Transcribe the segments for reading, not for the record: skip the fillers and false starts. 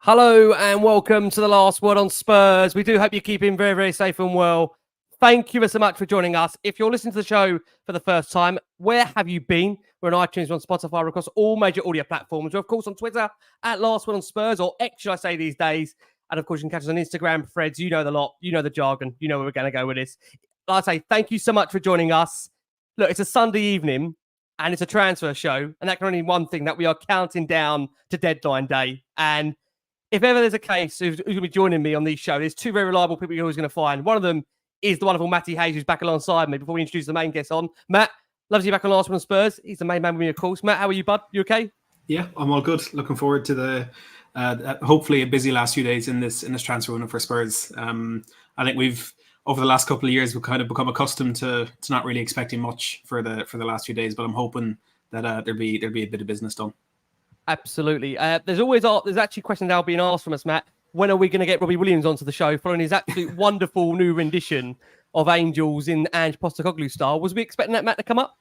Hello and welcome to the Last Word on Spurs. We do hope you're keeping very, very safe and well. Thank you so much for joining us. If you're listening to the show for the first time, where have you been? We're on iTunes, we're on Spotify, we're across all major audio platforms. We're, of course, on Twitter at Last Word on Spurs, or X, should I say, these days. And, of course, you can catch us on Instagram, Threads. You know the lot. You know the jargon. You know where we're going to go with this. Like I say, thank you so much for joining us. Look, it's a Sunday evening and it's a transfer show. And that can only mean one thing, that we are counting down to deadline day. And if ever there's a case who's going to be joining me on these shows, there's two very reliable people you're always going to find. One of them is the wonderful Matty Hayes, who's back alongside me before we introduce the main guest on. Matt, loves you back on Last Word on Spurs. He's the main man with me, of course. Matt, how are you, bud? You okay? Yeah, I'm all good. Looking forward to the hopefully a busy last few days in this transfer window for Spurs. I think we've over the last couple of years we've kind of become accustomed to not really expecting much for the last few days, but I'm hoping that there'll be a bit of business done. Absolutely. There's actually questions now being asked from us, Matt. When are we going to get Robbie Williams onto the show following his absolute wonderful new rendition of Angels in Ange Postecoglou style? Was we expecting that, Matt, to come up?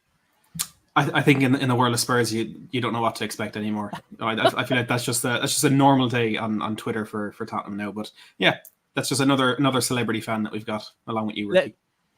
I think in the world of Spurs, you don't know what to expect anymore. I feel like that's just a normal day on Twitter for Tottenham now. But yeah, that's just another celebrity fan that we've got along with you, Ricky.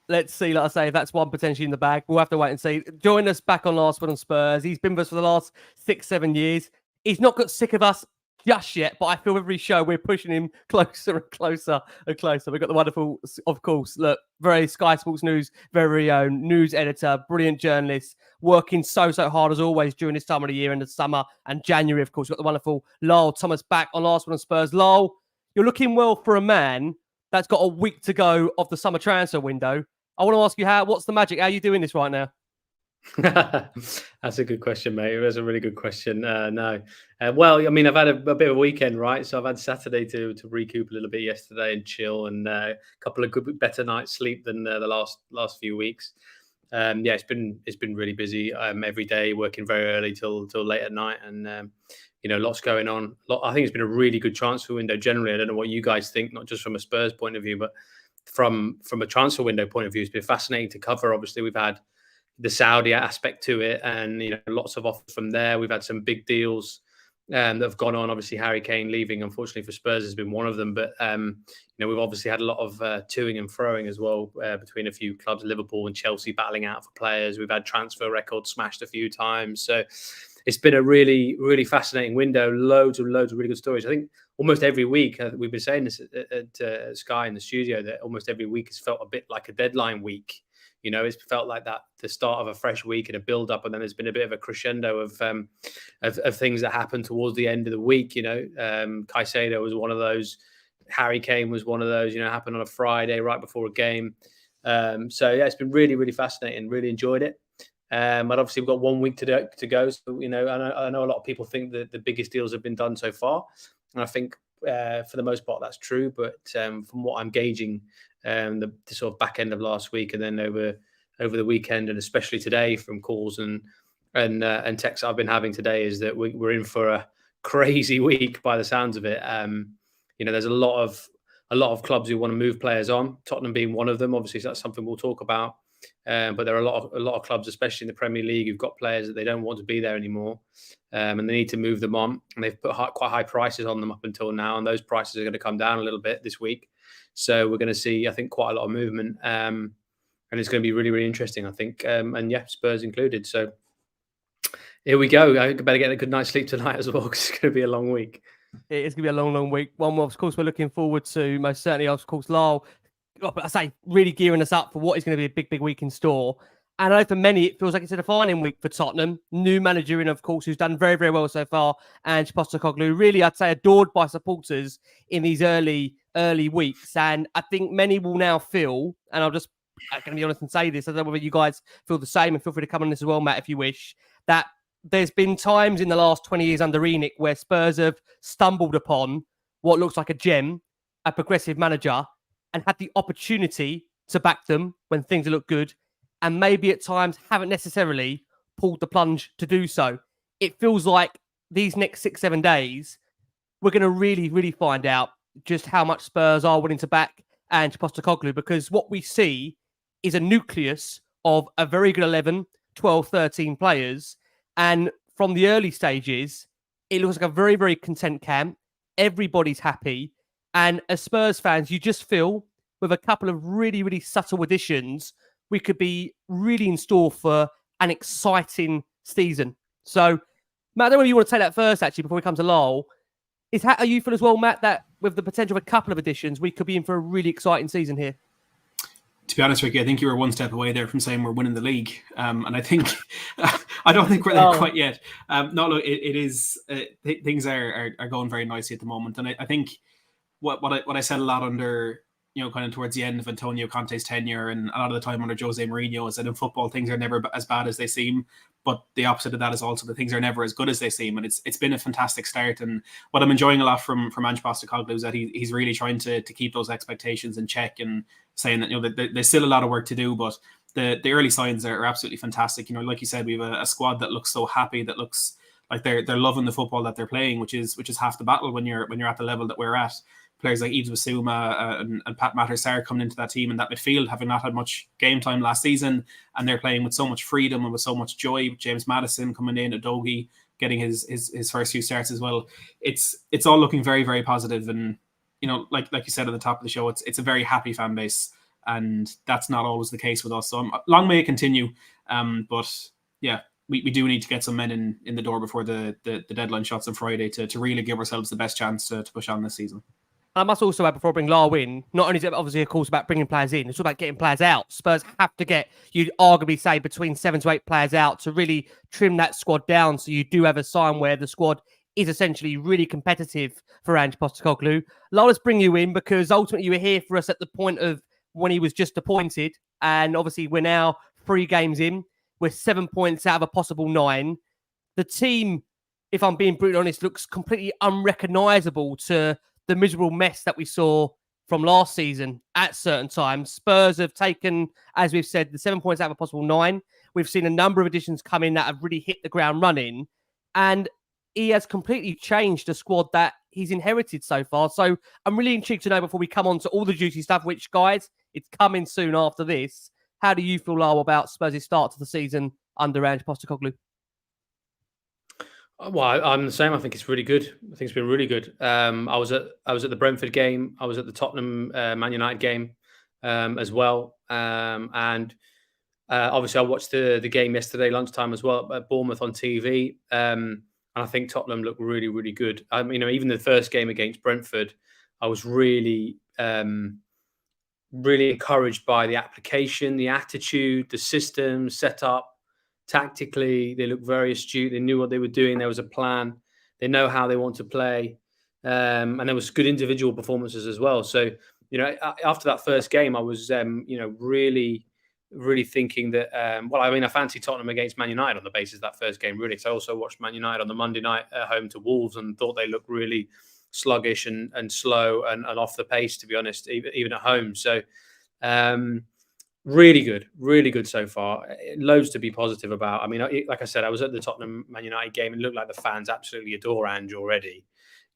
Let's see, like I say, if that's one potentially in the bag. We'll have to wait and see. Join us back on Last Word on Spurs. He's been with us for the last 6-7 years. He's not got sick of us just yet, but I feel every show we're pushing him closer and closer and closer. We've got the wonderful, of course, look, very Sky Sports News, very own news editor, brilliant journalist, working so hard as always during this time of the year in the summer and January, of course. We've got the wonderful Lyall Thomas back on Last Word on Spurs. Lyall, you're looking well for a man that's got a week to go of the summer transfer window. I want to ask you, what's the magic? How are you doing this right now? That's a good question, mate. That's a really good question. Well, I mean, I've had a bit of a weekend, right? So I've had Saturday to recoup a little bit yesterday and chill, and a couple of better nights sleep than the last few weeks. It's been really busy. Every day working very early till late at night, and lots going on. I think it's been a really good transfer window generally. I don't know what you guys think, not just from a Spurs point of view, but from a transfer window point of view. It's been fascinating to cover. Obviously, we've had the Saudi aspect to it, and lots of offers from there. We've had some big deals that have gone on. Obviously, Harry Kane leaving, unfortunately for Spurs, has been one of them. But we've obviously had a lot of toing and froing as well between a few clubs, Liverpool and Chelsea battling out for players. We've had transfer records smashed a few times. So it's been a really, really fascinating window. Loads of really good stories. I think almost every week, we've been saying this at Sky in the studio, that almost every week has felt a bit like a deadline week. It's felt like that, the start of a fresh week and a build-up, and then there's been a bit of a crescendo of things that happened towards the end of the week. Caicedo was one of those. Harry Kane was one of those. Happened on a Friday right before a game. It's been really, really fascinating. Really enjoyed it. But obviously we've got 1 week to go. So I know a lot of people think that the biggest deals have been done so far, and I think for the most part that's true. But from what I'm gauging, the sort of back end of last week and then over the weekend, and especially today from calls and texts I've been having today, is that we're in for a crazy week by the sounds of it. There's a lot of clubs who want to move players on, Tottenham being one of them. Obviously that's something we'll talk about. But there are a lot of clubs, especially in the Premier League, who've got players that they don't want to be there anymore, and they need to move them on. And they've put quite high prices on them up until now, and those prices are going to come down a little bit this week. So we're going to see, I think, quite a lot of movement, and it's going to be really, really interesting, I think. Spurs included. So here we go. I better get a good night's sleep tonight as well, because it's going to be a long week. It is going to be a long week. One more, of course, we're looking forward to. Most certainly, of course, Lyall, I say, really gearing us up for what is going to be a big week in store. And I know for many, it feels like it's a defining week for Tottenham. New manager in, of course, who's done very, very well so far, Ange Postecoglou, really, I'd say, adored by supporters in these early weeks. And I think many will now feel, and I'm going to be honest and say this, I don't know whether you guys feel the same, and feel free to come on this as well, Matt, if you wish, that there's been times in the last 20 years under ENIC where Spurs have stumbled upon what looks like a gem, a progressive manager, and had the opportunity to back them when things look good, and maybe at times haven't necessarily pulled the plunge to do so. It feels like these next 6-7 days, we're going to really, really find out just how much Spurs are willing to back Ange Postecoglou, because what we see is a nucleus of a very good 11, 12, 13 players. And from the early stages, it looks like a very, very content camp. everybody's happy. And as Spurs fans, you just feel with a couple of really, really subtle additions, we could be really in store for an exciting season. So, Matt, I don't know if you want to take that first, actually, before we come to Lyall. Are you feel as well, Matt, that with the potential of a couple of additions, we could be in for a really exciting season here? To be honest, Ricky, I think you were one step away there from saying we're winning the league. And I think, I don't think we're there quite yet. No, look, it is, things are going very nicely at the moment. And I think what I said a lot under, kind of towards the end of Antonio Conte's tenure and a lot of the time under Jose Mourinho is that in football, things are never as bad as they seem. But the opposite of that is also that things are never as good as they seem. And it's been a fantastic start. And what I'm enjoying a lot from 𝐷𝐸 Postecoglou is that he's really trying to keep those expectations in check and saying that, there's still a lot of work to do, but the early signs are absolutely fantastic. Like you said, we have a squad that looks so happy, that looks like they're loving the football that they're playing, which is half the battle when you're at the level that we're at. Players like Yves Bissouma and Pat Matter-Sarr coming into that team and that midfield, having not had much game time last season, and they're playing with so much freedom and with so much joy. James Maddison coming in, Udogie getting his first few starts as well. It's all looking very, very positive. And like you said at the top of the show, it's a very happy fan base, and that's not always the case with us. So long may it continue. But yeah, we do need to get some men in the door before the deadline shots on Friday to really give ourselves the best chance to push on this season. I must also add, before I bring Lyall in, not only is it obviously, of course, about bringing players in, it's all about getting players out. Spurs have to get, you'd arguably say, between 7 to 8 players out to really trim that squad down, so you do have a sign where the squad is essentially really competitive for 𝐷𝐸 Postecoglou. Lyall, let's bring you in, because ultimately you were here for us at the point of when he was just appointed, and obviously we're now 3 games in. We're 7 points out of a possible 9. The team, if I'm being brutally honest, looks completely unrecognisable to the miserable mess that we saw from last season at certain times. Spurs have taken, as we've said, the 7 points out of a possible 9. We've seen a number of additions come in that have really hit the ground running. And he has completely changed the squad that he's inherited so far. So I'm really intrigued to know, before we come on to all the juicy stuff, which, guys, it's coming soon after this. How do you feel, Lyall, about Spurs' start to the season under 𝐷𝐸 Postecoglou? Well, I'm the same. I think it's really good. I think it's been really good. I was at the Brentford game. I was at the Tottenham Man United game as well. And obviously, I watched the game yesterday lunchtime as well at Bournemouth on TV. And I think Tottenham looked really, really good. Even the first game against Brentford, I was really, really encouraged by the application, the attitude, the system set up. Tactically, they looked very astute. They knew what they were doing. There was a plan. They know how they want to play. And there was good individual performances as well. So, after that first game, I was, really, really thinking that, I fancy Tottenham against Man United on the basis of that first game, really. So I also watched Man United on the Monday night at home to Wolves and thought they looked really sluggish and slow and off the pace, to be honest, even at home. So, really good so far. Loads to be positive about. Like I said, I was at the Tottenham Man United game and it looked like the fans absolutely adore 𝐸𝐸 already.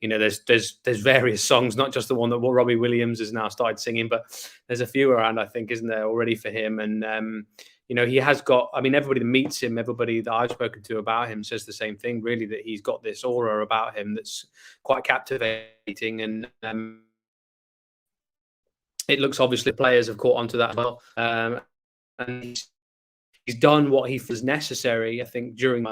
There's various songs, not just the one that Robbie Williams has now started singing, but there's a few around, I think, isn't there, already for him. And he has got. Everybody that meets him, everybody that I've spoken to about him says the same thing, really, that he's got this aura about him that's quite captivating. And it looks obviously players have caught onto that as well. And he's done what he feels necessary, I think, during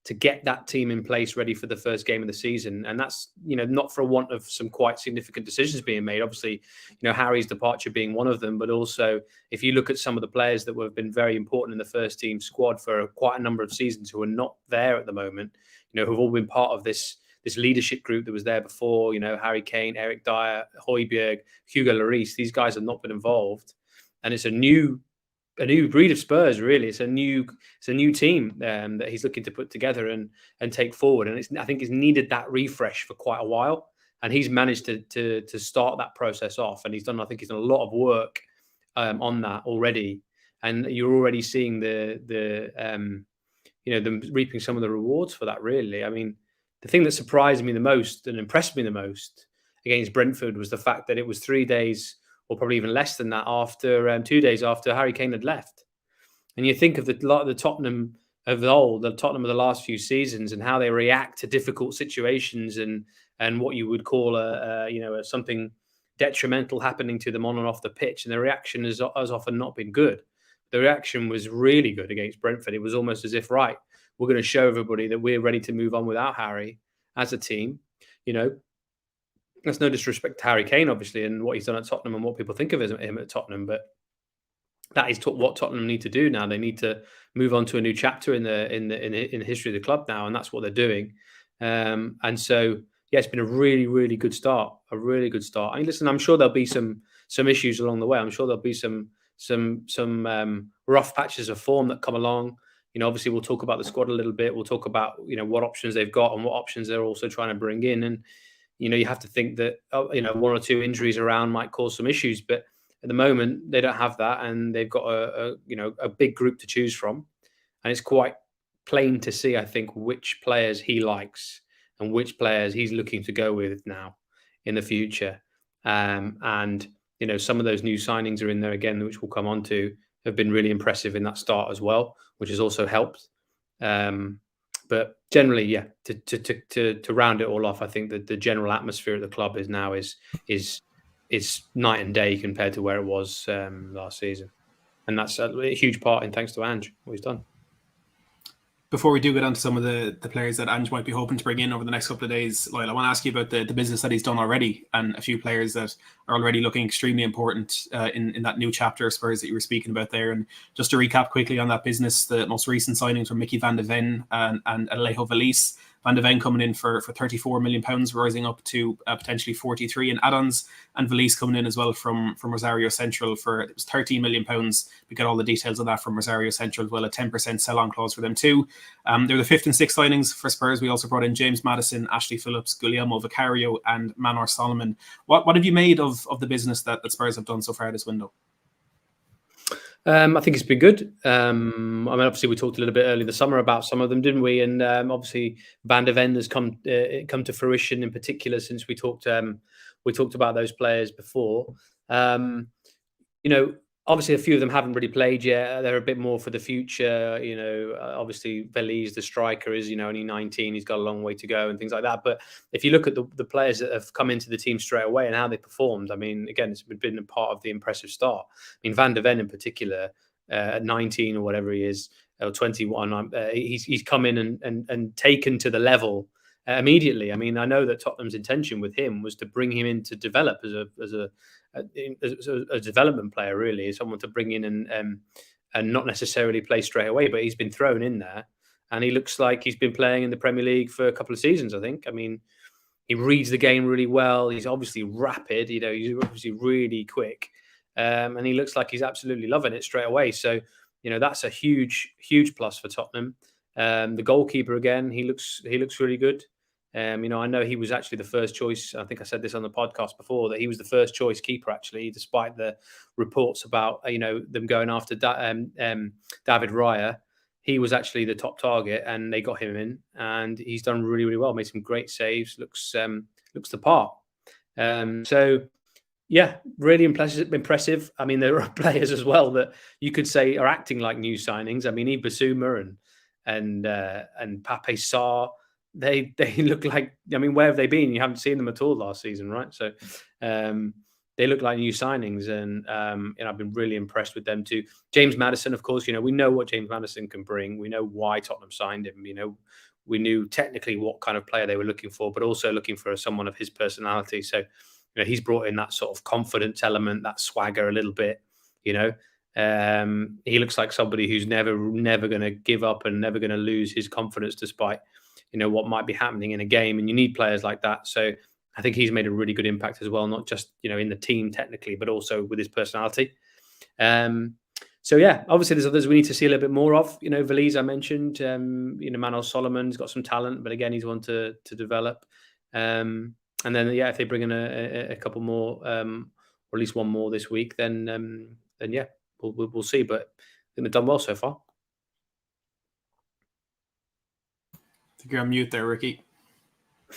to get that team in place ready for the first game of the season. And that's, not for want of some quite significant decisions being made. Obviously, Harry's departure being one of them, but also if you look at some of the players that have been very important in the first team squad for quite a number of seasons who are not there at the moment, who've all been part of this leadership group that was there before, Harry Kane, Eric Dyer, Højbjerg, Hugo Lloris, these guys have not been involved. And it's a new breed of Spurs, really. It's a new team that he's looking to put together and take forward. And I think he's needed that refresh for quite a while. And he's managed to start that process off. And he's done a lot of work on that already. And you're already seeing them reaping some of the rewards for that, really. The thing that surprised me the most and impressed me the most against Brentford was the fact that it was 3 days, or probably even less than that, after 2 days after Harry Kane had left. And you think of the Tottenham of the old, the Tottenham of the last few seasons, and how they react to difficult situations and and what you would call something detrimental happening to them on and off the pitch, and the reaction has often not been good. The reaction was really good against Brentford. It was almost as if, right, we're going to show everybody that we're ready to move on without Harry as a team. That's no disrespect to Harry Kane, obviously, and what he's done at Tottenham and what people think of him at Tottenham, but that is what Tottenham need to do now. They need to move on to a new chapter in the history of the club now, and that's what they're doing. And so, yeah, it's been a really, really good start. A really good start. I mean, listen, I'm sure there'll be some issues along the way. I'm sure there'll be some rough patches of form that come along. Obviously, we'll talk about the squad a little bit. We'll talk about what options they've got and what options they're also trying to bring in. And you have to think that one or two injuries around might cause some issues, but at the moment they don't have that, and they've got a big group to choose from, and it's quite plain to see, I think, which players he likes and which players he's looking to go with now in the future. And some of those new signings are in there again, which we'll come on to, have been really impressive in that start as well, which has also helped. But generally, yeah, to round it all off, I think that the general atmosphere at the club is night and day compared to where it was last season, and that's a huge part in thanks to Ange, what he's done. Before we do get on to some of the players that Ange might be hoping to bring in over the next couple of days, Lyall, I want to ask you about the business that he's done already, and a few players that are already looking extremely important in that new chapter of Spurs that you were speaking about there. And just to recap quickly on that business, the most recent signings were Mickey van de Ven and Alejo Valise. Van de Ven coming in for £34 million, rising up to potentially 43 in add-ons, and Valise coming in as well from Rosario Central for, it was £13 million. We get all the details of that from Rosario Central as well, a 10% sell-on clause for them too. They're the fifth and sixth signings for Spurs. We also brought in James Maddison, Ashley Phillips, Guillermo Vicario and Manor Solomon. What have you made of the business that Spurs have done so far this window? I think it's been good. Obviously, we talked a little bit earlier this summer about some of them, didn't we? And obviously, Van de Ven has come to fruition in particular since we talked about those players before. Obviously, a few of them haven't really played yet. They're a bit more for the future. Obviously, Valise, the striker, is only 19. He's got a long way to go and things like that. But if you look at the players that have come into the team straight away and how they performed, I mean, again, it's been a part of the impressive start. I mean, Van de Ven in particular, at 19 or whatever he is, or 21, he's come in and taken to the level immediately. I mean, I know that Tottenham's intention with him was to bring him in to develop as a development player, really, someone to bring in and not necessarily play straight away, but he's been thrown in there and he looks like he's been playing in the Premier League for a couple of seasons, I think. I mean, he reads the game really well. He's obviously rapid, he's obviously really quick, and he looks like he's absolutely loving it straight away. So, that's a huge, huge plus for Tottenham. The goalkeeper, again, he looks really good. I know he was actually the first choice. I think I said this on the podcast before, that he was the first choice keeper, actually, despite the reports about, them going after David Raya. He was actually the top target and they got him in and he's done really, really well. Made some great saves, looks the part. So, yeah, really impressive. I mean, there are players as well that you could say are acting like new signings. I mean, Ibasuma and Pape Sarr, they look like, I mean, where have they been? You haven't seen them at all last season, right? So they look like new signings, and I've been really impressed with them too. James Maddison, of course, we know what James Maddison can bring. We know why Tottenham signed him. We knew technically what kind of player they were looking for, but also looking for someone of his personality. So he's brought in that sort of confidence element, that swagger a little bit. He looks like somebody who's never going to give up and never going to lose his confidence despite what might be happening in a game, and you need players like that. So I think he's made a really good impact as well, not just in the team technically, but also with his personality. So yeah, obviously there's others we need to see a little bit more of. Valise, I mentioned. Manor Solomon's got some talent, but again, he's one to develop. And then if they bring in a couple more, or at least one more this week, then yeah, we'll see. But I think they've done well so far. I think you're on mute there, Ricky.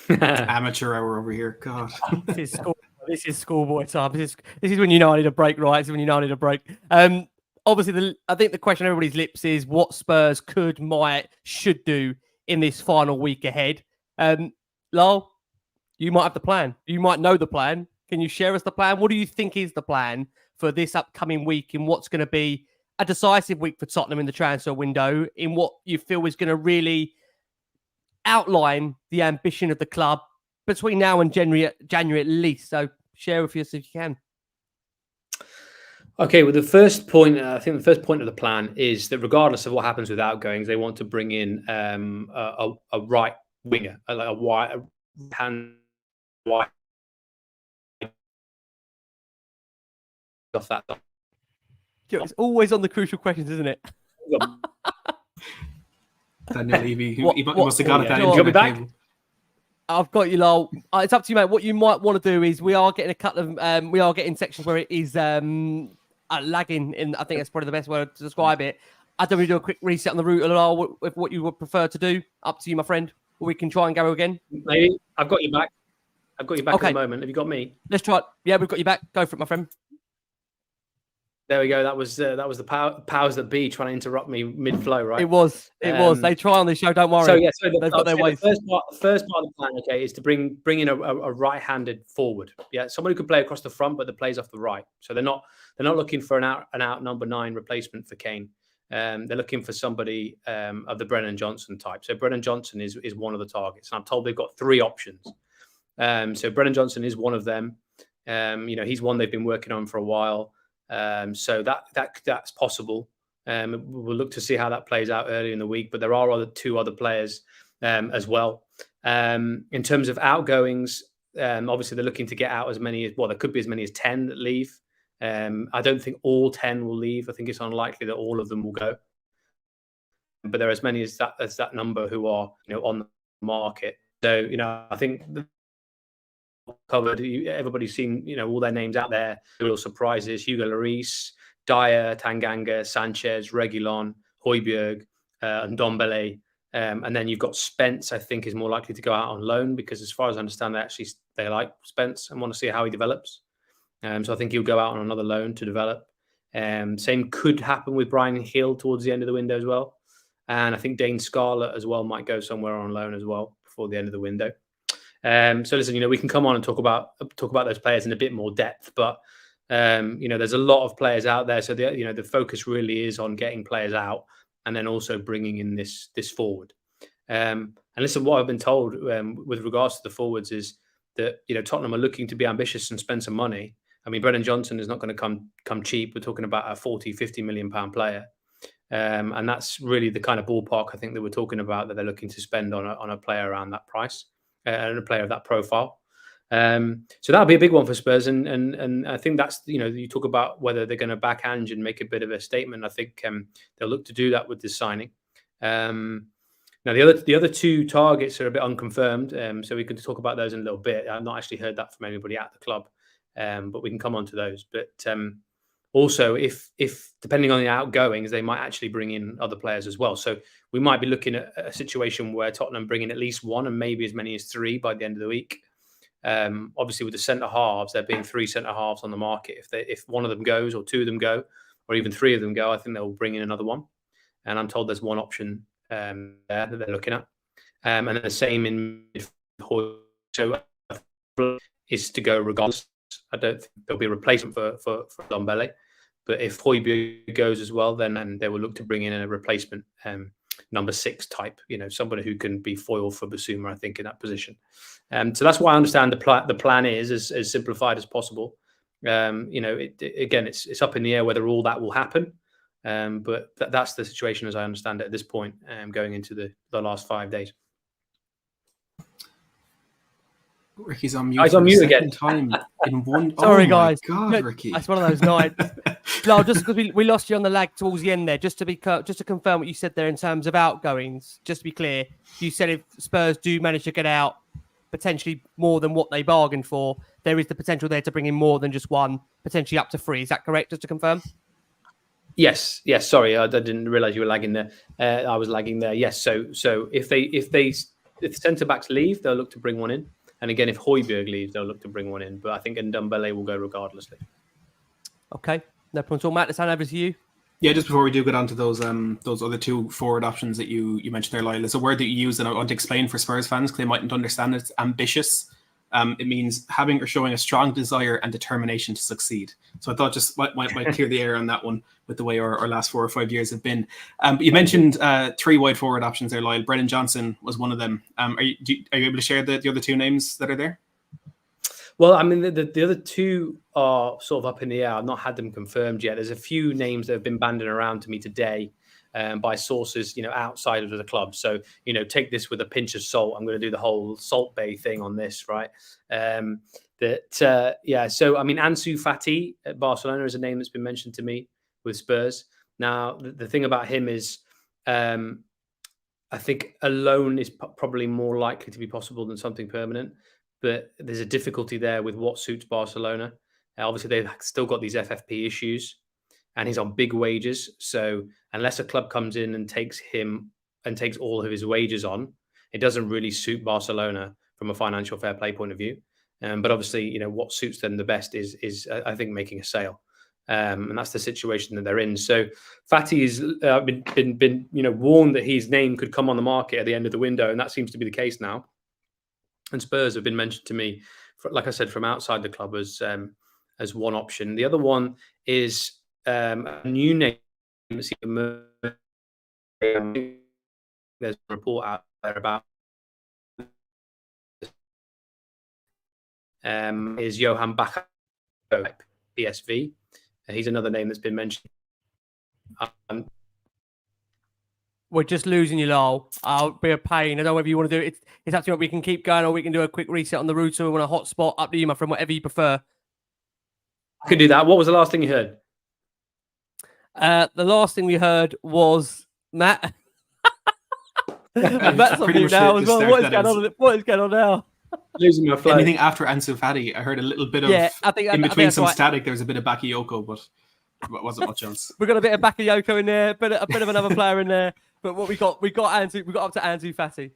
Amateur hour over here. God. This is schoolboy time. This is when I need a break, right? This is when I need a break. Obviously, I think the question on everybody's lips is what Spurs should do in this final week ahead. Lyall, You might have the plan. You might know the plan. Can you share us the plan? What do you think is the plan for this upcoming week in what's going to be a decisive week for Tottenham in the transfer window, in what you feel is going to really outline the ambition of the club between now and January at least? So share with us if you can. Okay, well, the first point, I think the first point of the plan is that regardless of what happens with outgoings, they want to bring in a right winger, like a wide hand, wide off that. It's always on the crucial questions, isn't it? Daniel Levy, he must have got it. Daniel, be back. I've got you, Lyall. It's up to you, mate. What you might want to do is we are getting a couple of we are getting sections where it is lagging. In I think that's probably the best word to describe it. I don't really do a quick reset on the route, Lyall, with what you would prefer to do. Up to you, my friend. Or we can try and go again. Maybe I've got you back. I've got you back okay. at the moment. Have you got me? Let's try it. Yeah, we've got you back. Go for it, my friend. There we go. That was the powers that be trying to interrupt me mid-flow, right? It was. They try on the show. Don't worry. So yeah, they've got their ways. The first part of the plan, okay, is to bring in a right-handed forward. Yeah, someone who can play across the front, but that plays off the right. So they're not looking for an out number 9 replacement for Kane. They're looking for somebody of the Brennan Johnson type. So Brennan Johnson is one of the targets, and I'm told they've got 3 options. So Brennan Johnson is one of them. He's one they've been working on for a while. So that's possible. We'll look to see how that plays out early in the week, but there are 2 other players as well. In terms of outgoings, obviously they're looking to get out there could be as many as 10 that leave. I don't think all 10 will leave. I think it's unlikely that all of them will go, but there are as many as that number who are on the market. So I think covered. Everybody's seen, all their names out there. Real surprises: Hugo Lloris, Dyer, Tanganga, Sanchez, Reguilon, Højbjerg, and Ndombele. And then you've got Spence. I think is more likely to go out on loan because, as far as I understand, they like Spence and want to see how he develops. So I think he'll go out on another loan to develop. Same could happen with Brian Hill towards the end of the window as well. And I think Dane Scarlett as well might go somewhere on loan as well before the end of the window. So listen, we can come on and talk about those players in a bit more depth, but there's a lot of players out there. So the focus really is on getting players out and then also bringing in this forward. And listen, what I've been told with regards to the forwards is that Tottenham are looking to be ambitious and spend some money. I mean, Brennan Johnson is not going to come cheap. We're talking about a 40-50 million pound player. And that's really the kind of ballpark I think that we're talking about, that they're looking to spend on a player around that price. And a player of that profile. So that'll be a big one for Spurs. And I think that's, you talk about whether they're going to back Ange and make a bit of a statement. I think they'll look to do that with this signing. Now, the other 2 targets are a bit unconfirmed. So we can talk about those in a little bit. I've not actually heard that from anybody at the club, but we can come on to those. But also, if depending on the outgoings, they might actually bring in other players as well. So we might be looking at a situation where Tottenham bring in at least 1 and maybe as many as 3 by the end of the week. Obviously, with the centre halves, there being 3 centre halves on the market. If one of them goes, or 2 of them go, or even 3 of them go, I think they'll bring in another one. And I'm told there's 1 option there that they're looking at. And then the same in midfield. So is to go regardless. I don't think there'll be a replacement for Ndombele. But if Højbjerg goes as well, then they will look to bring in a replacement number 6 type, somebody who can be foil for Basuma, I think, in that position. So that's why I understand the plan is as simplified as possible. Again, it's up in the air whether all that will happen. But that's the situation as I understand it at this point, going into the last 5 days. Ricky's on mute. He's on mute again. Time in one. Sorry, guys. God, Ricky. That's one of those nights. No, just because we lost you on the lag towards the end there. Just to confirm what you said there in terms of outgoings. Just to be clear, you said if Spurs do manage to get out potentially more than what they bargained for, there is the potential there to bring in more than just 1, potentially up to 3. Is that correct? Just to confirm. Yes. Sorry, I didn't realise you were lagging there. I was lagging there. Yes. So if the centre backs leave, they'll look to bring 1 in. And again, if Højbjerg leaves, they'll look to bring 1 in. But I think Ndombele will go regardlessly. Okay, no problem at all. Matt, let's hand over to you. Yeah, just before we do get on to those other 2 forward options that you mentioned there, Lyall, it's a word that you use, and I want to explain for Spurs fans because they mightn't understand it. It's ambitious. it means having or showing a strong desire and determination to succeed. So I thought just might clear the air on that one with the way our last 4 or 5 years have been. But you mentioned 3 wide forward options there, Lyall. Brennan Johnson was one of them. Are you able to share the other 2 names that are there? Well, I mean, the other 2 are sort of up in the air. I've not had them confirmed yet. There's a few names that have been banding around to me today by sources, outside of the club. So, take this with a pinch of salt. I'm going to do the whole Salt Bay thing on this, right? So, I mean, Ansu Fati at Barcelona is a name that's been mentioned to me with Spurs. Now, the thing about him is, I think a loan is probably more likely to be possible than something permanent. But there's a difficulty there with what suits Barcelona. Obviously, they've still got these FFP issues, and he's on big wages. So unless a club comes in and takes him and takes all of his wages on, it doesn't really suit Barcelona from a financial fair play point of view. But obviously, what suits them the best is I think making a sale, and that's the situation that they're in. So Fati has been warned that his name could come on the market at the end of the window, and that seems to be the case now. And Spurs have been mentioned to me, like I said, from outside the club as one option. The other one is a new name. There's a report out there about is Johan Bakker, PSV. He's another name that's been mentioned. We're just losing you, Lyall. I'll be a pain. I don't know whether you want to do it. It's up to you. We can keep going, or we can do a quick reset on the router. We want a hotspot. Up to you, my friend. Whatever you prefer. I could do that. What was the last thing you heard? The last thing we heard was Matt. Matt's on you now as well. What is going on now? Losing my flow. Anything after Ansu Fati? I heard a little bit of in between some static. There was a bit of Bakayoko, but it wasn't much else. We got a bit of Bakayoko in there, a bit of another player in there. But what we got up to Ansu Fati.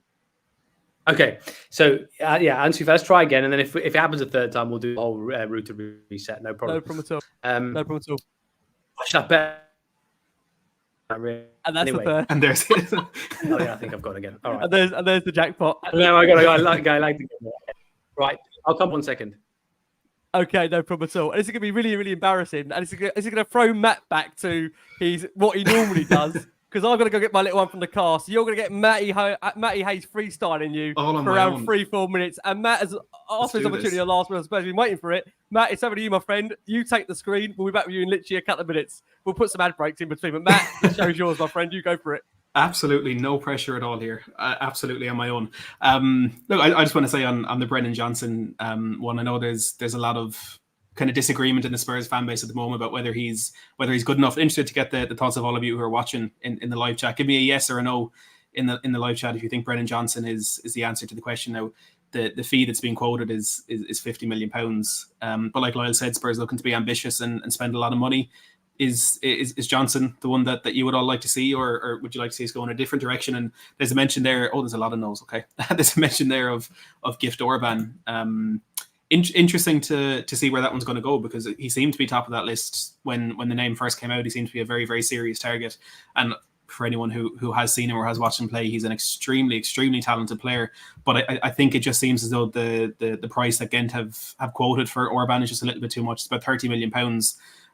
Okay, so Ansu, let's try again, and then if it happens a third time, we'll do the whole router reset. No problem. No problem at all. No problem at all. I bet. And that's anyway. the third. And there's it. Oh, yeah, I think I've got it again. All right. And there's the jackpot. No, I like to get there. Right, I'll come 1 second. Okay, no problem at all. And this is going to be really, really embarrassing. And it's going to throw Matt back to what he normally does. Because I'm going to go get my little one from the car. So you're going to get Matty Hayes freestyling you for around 3-4 minutes. And Matt has asked his opportunity on Last Word On Spurs. Been waiting for it. Matt, it's over to you, my friend. You take the screen. We'll be back with you in literally a couple of minutes. We'll put some ad breaks in between. But Matt, the show's yours, my friend. You go for it. Absolutely no pressure at all here. Absolutely on my own. Look, I just want to say on the Brennan Johnson one, I know there's a lot of kind of disagreement in the Spurs fan base at the moment about whether he's good enough. Interested to get the thoughts of all of you who are watching in the live chat. Give me a yes or a no in the live chat if you think Brennan Johnson is the answer to the question. Now, the fee that's being quoted is £50 million. But like Lyall said, Spurs looking to be ambitious and spend a lot of money. Is Johnson the one that you would all like to see, or would you like to see us go in a different direction? And there's a mention there. Oh, there's a lot of no's. Okay, there's a mention there of Gift Orban. Interesting to see where that one's going to go, because he seemed to be top of that list when the name first came out. He seemed to be a very, very serious target. And for anyone who has seen him or has watched him play, he's an extremely, extremely talented player. But I think it just seems as though the price that Ghent have quoted for Orban is just a little bit too much. It's about £30 million.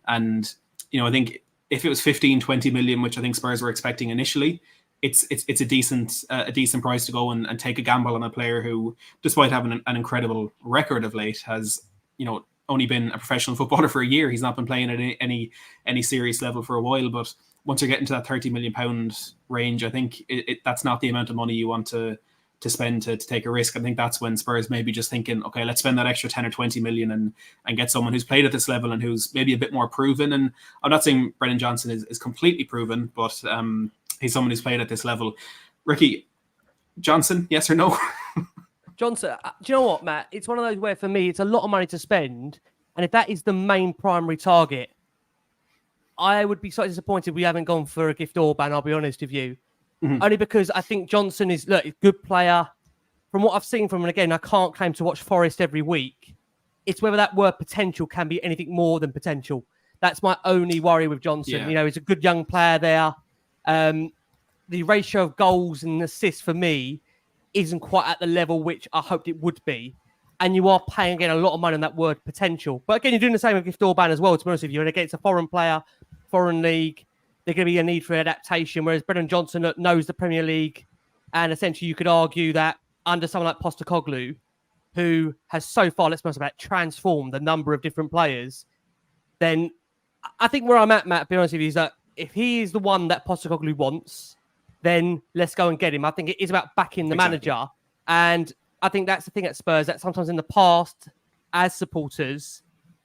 And I think if it was 15-20 million, which I think Spurs were expecting initially, it's a decent price to go and take a gamble on a player who, despite having an incredible record of late, has only been a professional footballer for a year. He's not been playing at any serious level for a while. But once you're getting to that £30 million range, I think that's not the amount of money you want to spend to take a risk. I think that's when Spurs may be just thinking, okay, let's spend that extra 10 or 20 million and get someone who's played at this level and who's maybe a bit more proven. And I'm not saying Brennan Johnson is completely proven, but he's someone who's played at this level. Ricky, Johnson, yes or no? Johnson, do you know what, Matt? It's one of those where for me, it's a lot of money to spend. And if that is the main primary target, I would be so disappointed we haven't gone for a Gift Orban, I'll be honest with you. Mm-hmm. Only because I think Johnson is a good player. From what I've seen from him, and again, I can't claim to watch Forest every week. It's whether that word potential can be anything more than potential. That's my only worry with Johnson. Yeah. He's a good young player there. The ratio of goals and assists for me isn't quite at the level which I hoped it would be. and you are paying again a lot of money on that word potential. But again, you're doing the same with Gift Orban as well, to be honest with you. And again, it's a foreign player, foreign league. There's going to be a need for adaptation, whereas Brennan Johnson knows the Premier League. And essentially, you could argue that under someone like Postecoglou, who has so far, let's be honest about it, transformed the number of different players, then I think where I'm at, Matt, to be honest with you, is that if he is the one that Postecoglou wants, then let's go and get him. I think it is about backing the manager. And I think that's the thing at Spurs, that sometimes in the past, as supporters,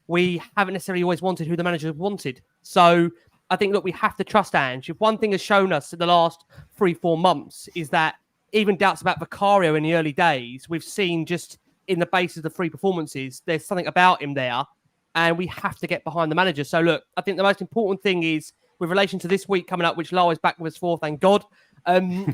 we haven't necessarily always wanted who the manager wanted. So I think, look, we have to trust Ange. If one thing has shown us in the last 3-4 months is that even doubts about Vicario in the early days, we've seen just in the basis of the 3 performances, there's something about him there, and we have to get behind the manager. So look, I think the most important thing is, with relation to this week coming up, which Lyall is back with us for, thank God,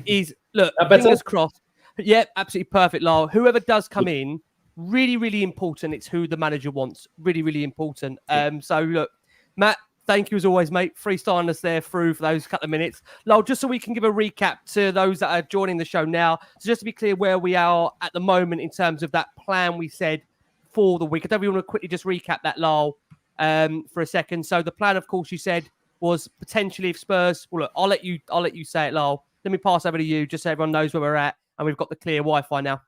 is, look, fingers crossed. Yeah, absolutely perfect, Lyall. Whoever does come in, really, really important. It's who the manager wants. Really, really important. So look, Matt, thank you as always, mate. Freestyling us there through for those couple of minutes. Lyall, just so we can give a recap to those that are joining the show now. So just to be clear where we are at the moment in terms of that plan we said for the week. I don't really want to quickly just recap that, Lyall, for a second. So the plan, of course, you said was potentially if Spurs. Well, look, I'll let you say it, Lyall. Let me pass over to you just so everyone knows where we're at, and we've got the clear Wi-Fi now.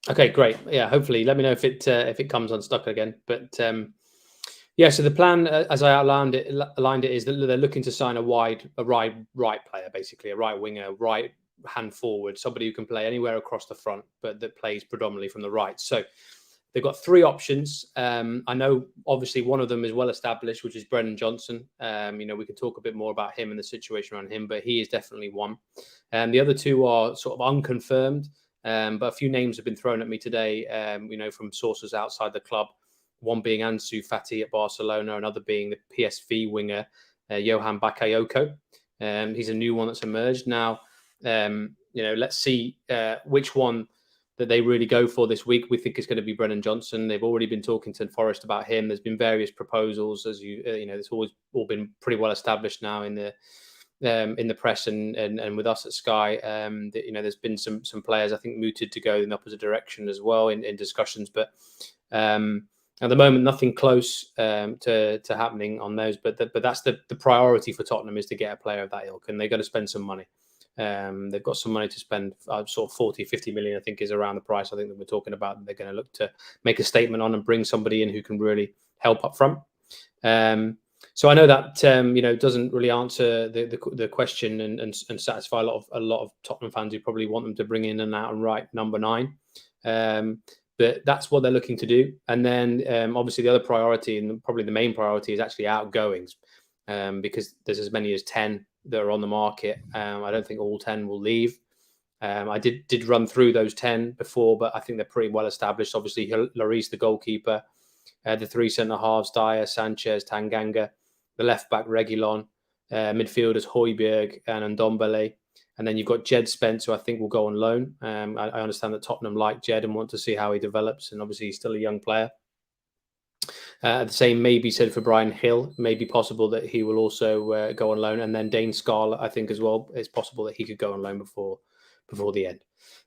Okay, great. Yeah, hopefully, let me know if it comes unstuck again. But yeah, so the plan, as I aligned it, is that they're looking to sign a right player, basically a right winger, right hand forward, somebody who can play anywhere across the front, but that plays predominantly from the right. So they've got 3 options. I know, obviously, one of them is well established, which is Brennan Johnson. We can talk a bit more about him and the situation around him, but he is definitely one. The other 2 are sort of unconfirmed, but a few names have been thrown at me today, from sources outside the club. One being Ansu Fati at Barcelona, another being the PSV winger, Johan Bakayoko. He's a new one that's emerged. Now, let's see which one that they really go for this week. We think it's going to be Brennan Johnson. They've already been talking to Forest about him. There's been various proposals, as it's always all been pretty well established now in the press and with us at Sky. There's been some players I think mooted to go in the opposite direction as well in discussions, but at the moment nothing close to happening on those. But that's the priority for Tottenham, is to get a player of that ilk, and they're going to spend some money. They've got some money to spend, sort of 40-50 million, I think, is around the price I think that we're talking about. They're going to look to make a statement on and bring somebody in who can really help up front. So I know that doesn't really answer the question and satisfy a lot of Tottenham fans who probably want them to bring in an out and right number 9. But that's what they're looking to do. And then obviously the other priority, and probably the main priority, is actually outgoings, because there's as many as 10 that are on the market. I don't think all 10 will leave. I did run through those 10 before, but I think they're pretty well established. Obviously, Lloris, the goalkeeper, the 3 centre-halves, Dyer, Sanchez, Tanganga, the left-back, Reguilon, midfielders, Højbjerg and Ndombele. And then you've got Jed Spence, who I think will go on loan. I understand that Tottenham like Jed and want to see how he develops, and obviously he's still a young player. The same may be said for Brian Hill. It may be possible that he will also go on loan. And then Dane Scarlett, I think as well, it's possible that he could go on loan before the end.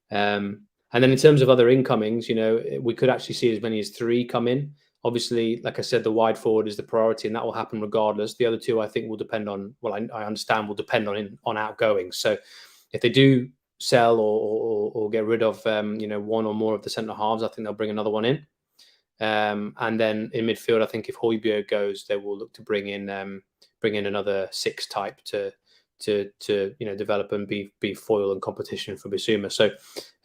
And then in terms of other incomings, we could actually see as many as 3 come in. Obviously, like I said, the wide forward is the priority, and that will happen regardless. The other 2, I think, will depend on, I understand will depend on outgoings. So if they do sell or get rid of, one or more of the centre halves, I think they'll bring another one in. And then in midfield, I think if Højbjerg goes, they will look to bring in another 6 type to develop and be foil and competition for Bissouma. So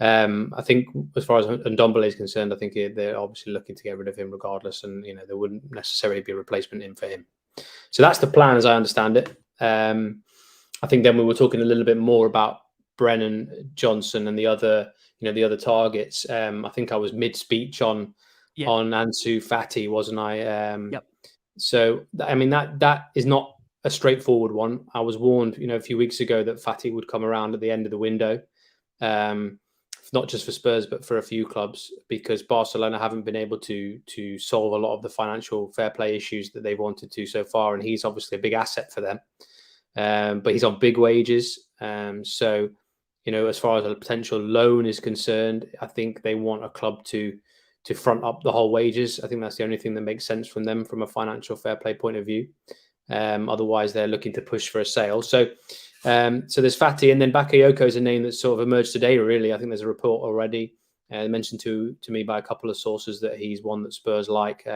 I think as far as Ndombele is concerned, I think they're obviously looking to get rid of him regardless, and there wouldn't necessarily be a replacement in for him. So that's the plan as I understand it. I think then we were talking a little bit more about Brennan Johnson and the other targets. I think I was mid-speech on Ansu Fati, wasn't I? Yep. So I mean that is not a straightforward one. I was warned, a few weeks ago that Fati would come around at the end of the window, not just for Spurs but for a few clubs, because Barcelona haven't been able to solve a lot of the financial fair play issues that they've wanted to so far, and he's obviously a big asset for them. But he's on big wages, so as far as a potential loan is concerned, I think they want a club to front up the whole wages. I think that's the only thing that makes sense from them from a financial fair play point of view. Otherwise, they're looking to push for a sale. So there's Fatty, and then Bakayoko is a name that's sort of emerged today, really. I think there's a report already mentioned to me by a couple of sources that he's one that Spurs like.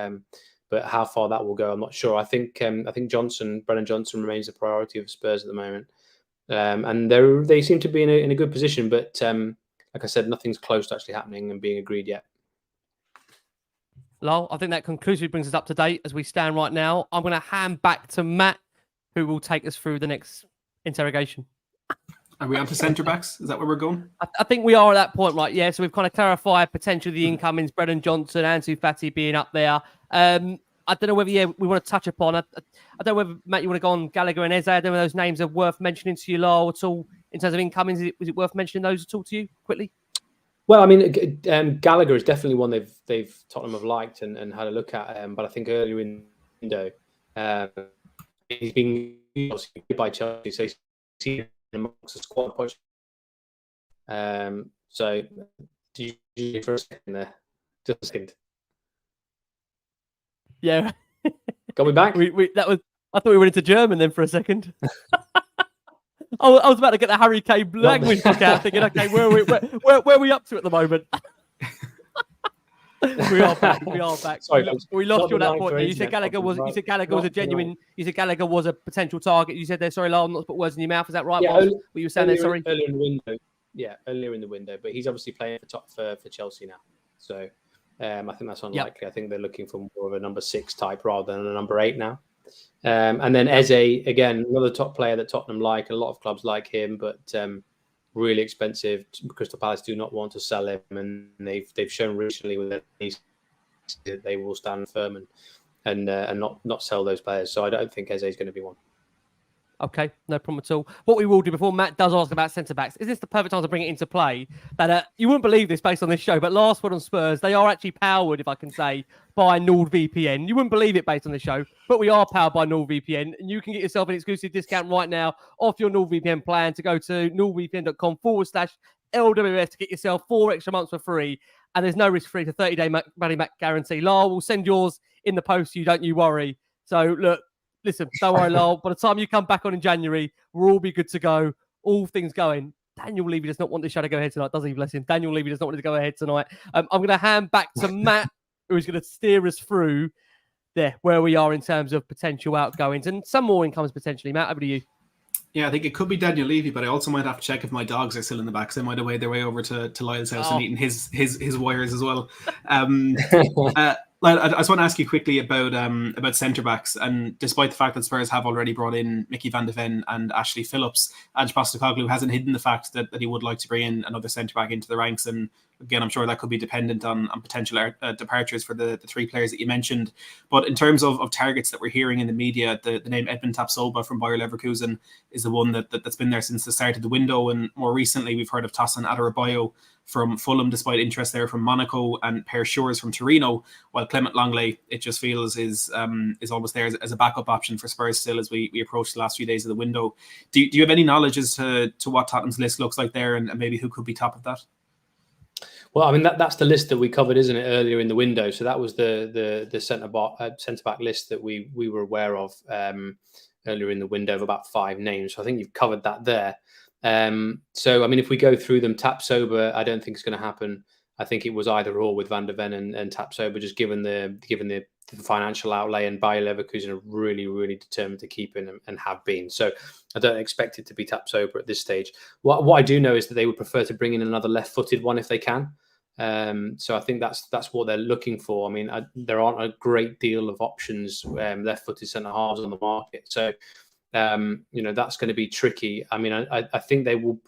But how far that will go, I'm not sure. I think Brennan Johnson remains the priority of Spurs at the moment. And they seem to be in a good position. But like I said, nothing's close to actually happening and being agreed yet. Lyall, I think that conclusively brings us up to date as we stand right now. I'm going to hand back to Matt, who will take us through the next interrogation. Are we on to centre backs? Is that where we're going? I think we are at that point, right? Yeah, so we've kind of clarified potentially the incomings, Brennan Johnson, Ansu Fati being up there. I don't know whether we want to touch upon. I don't know whether, Matt, you want to go on Gallagher and Eze. I don't know if those names are worth mentioning to you, Lyall, at all in terms of incomings. Is it worth mentioning those at all to you quickly? Well, I mean, Gallagher is definitely one Tottenham have liked and had a look at. But I think earlier in the window, he's been by Chelsea, so he's seen amongst the squad push. So, do you for a second there? Just a second. Yeah. Got me back? I thought we went into German then for a second. I was about to get the Harry Kane language book out, thinking, okay, where are we up to at the moment? We are back. Sorry, we lost you at that point. You said Gallagher was a genuine. You said Gallagher was a potential target. You said there, sorry, Lyall, not to put words in your mouth. Is that right? Yeah, what you were saying there? Sorry. Earlier in the window. Yeah, earlier in the window. But he's obviously playing for Chelsea now. So I think that's unlikely. Yep. I think they're looking for more of a number 6 type rather than a number 8 now. And then Eze, again, another top player that Tottenham like. A lot of clubs like him, but really expensive. Crystal Palace do not want to sell him, and they've shown recently with that they will stand firm and not sell those players. So I don't think Eze is going to be one. Okay, no problem at all. What we will do before Matt does ask about centre-backs, is this the perfect time to bring it into play? That you wouldn't believe this based on this show, but Last Word on Spurs, they are actually powered, if I can say, by NordVPN. You wouldn't believe it based on this show, but we are powered by NordVPN, and you can get yourself an exclusive discount right now off your NordVPN plan to go to nordvpn.com/LWS to get yourself 4 extra months for free, and there's no risk-free to 30-day money-back guarantee. Lyall will send yours in the post to you, don't you worry. So, look, listen, don't worry, Lyall. By the time you come back on in January, we'll all be good to go. All things going. Daniel Levy does not want this show to go ahead tonight, does he? Bless him. Daniel Levy does not want it to go ahead tonight. I'm going to hand back to Matt, who is going to steer us through where we are in terms of potential outgoings and some more incomes potentially. Matt, over to you. Yeah, I think it could be Daniel Levy, but I also might have to check if my dogs are still in the back, so they might have made their way over to Lyall's house and eaten his wires as well. I just want to ask you quickly about centre backs, and despite the fact that Spurs have already brought in Mickey van de Ven and Ashley Phillips, Ange Postecoglou hasn't hidden the fact that he would like to bring in another centre back into the ranks. And again, I'm sure that could be dependent on potential departures for the 3 players that you mentioned. But in terms of targets that we're hearing in the media, the name Edmund Tapsoba from Bayer Leverkusen is the one that's been there since the start of the window. And more recently, we've heard of Tosin Adarabioyo from Fulham, despite interest there from Monaco, and Per Shores from Torino, while Clement Longley, it just feels, is almost there as a backup option for Spurs still as we approach the last few days of the window. Do you have any knowledge as to what Tottenham's list looks like there, and maybe who could be top of that? Well, I mean, that's the list that we covered, isn't it, earlier in the window? So that was the centre-back list that we were aware of earlier in the window of about 5 names. So I think you've covered that there. So, I mean, if we go through them, Tapsoba, I don't think it's going to happen. I think it was either or with Van de Ven and Tapsoba, just given the financial outlay, and Bayer Leverkusen are really, really determined to keep him and have been. So I don't expect it to be Tapsoba at this stage. What I do know is that they would prefer to bring in another left-footed one if they can. So I think that's what they're looking for. I mean, there aren't a great deal of options, left-footed centre-halves on the market. So that's going to be tricky. I mean, I think they will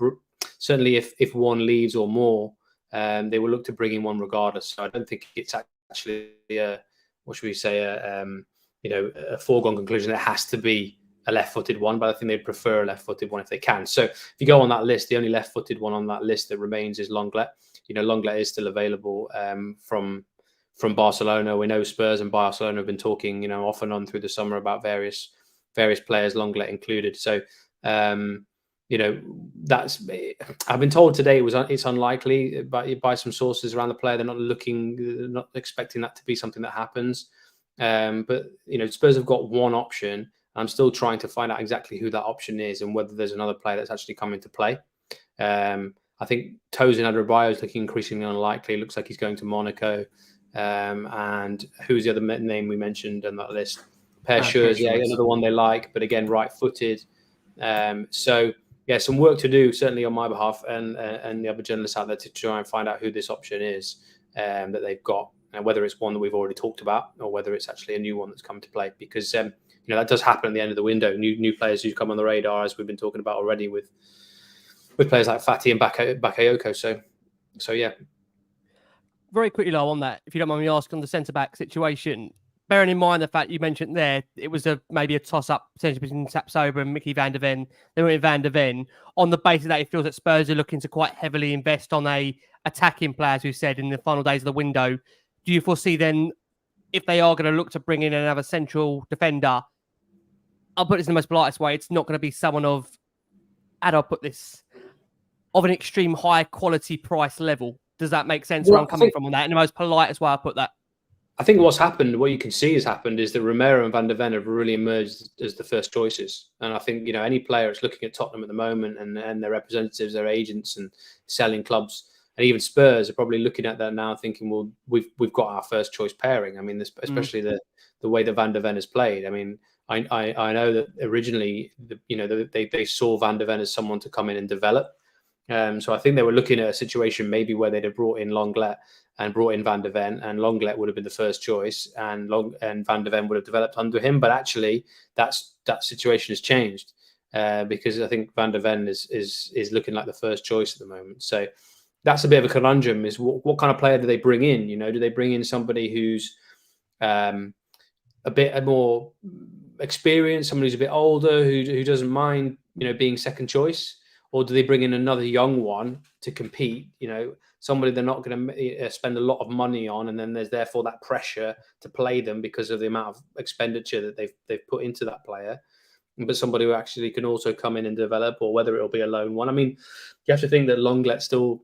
certainly, if one leaves or more, they will look to bring in one regardless. So I don't think it's actually a foregone conclusion that it has to be a left-footed one, but I think they'd prefer a left-footed one if they can. So if you go on that list, the only left-footed one on that list that remains is Lenglet. Lenglet is still available from Barcelona. We know Spurs and Barcelona have been talking, off and on through the summer about various players, Lenglet included. So, that's. I've been told today it's unlikely, but by some sources around the player, they're not expecting that to be something that happens. But Spurs have got one option. I'm still trying to find out exactly who that option is and whether there's another player that's actually coming to play. I think Tosin Adebayo is looking increasingly unlikely. It looks like he's going to Monaco. And who's the other name we mentioned on that list? Per Schurz, another one they like, but again, right-footed. So some work to do, certainly on my behalf and the other journalists out there, to try and find out who this option is that they've got, and whether it's one that we've already talked about or whether it's actually a new one that's come to play. Because that does happen at the end of the window. New players who come on the radar, as we've been talking about already with players like Fatty and Bakayoko. So yeah. Very quickly, Lyall, on that, if you don't mind me asking, on the centre-back situation, bearing in mind the fact you mentioned there, it was maybe a toss-up potentially between Sapsoba and Mickey van der Ven. They went with Van der Ven. On the basis that it feels that Spurs are looking to quite heavily invest on a attacking player, as we said, in the final days of the window. Do you foresee then, if they are going to look to bring in another central defender, I'll put this in the most politest way, it's not going to be someone of, how do I put this, of an extreme high quality price level? Does that make sense where I'm coming from on that? In the most politest way I put that. I think what you can see has happened is that Romero and Van der Ven have really emerged as the first choices. And I think, any player that's looking at Tottenham at the moment and their representatives, their agents and selling clubs, and even Spurs are probably looking at that now thinking, well, we've got our first choice pairing. I mean, especially the way that Van der Ven has played. I mean, I know that originally, they saw Van der Ven as someone to come in and develop. So I think they were looking at a situation maybe where they'd have brought in Lenglet and brought in Van der Ven, and Lenglet would have been the first choice, and Van der Ven would have developed under him. But actually, that situation has changed because I think Van der Ven is looking like the first choice at the moment. So that's a bit of a conundrum: is what kind of player do they bring in? Do they bring in somebody who's a bit more experienced, somebody who's a bit older, who doesn't mind being second choice? Or do they bring in another young one to compete? Somebody they're not going to spend a lot of money on, and then there's therefore that pressure to play them because of the amount of expenditure that they've put into that player. But somebody who actually can also come in and develop, or whether it'll be a lone one. I mean, you have to think that Lenglet still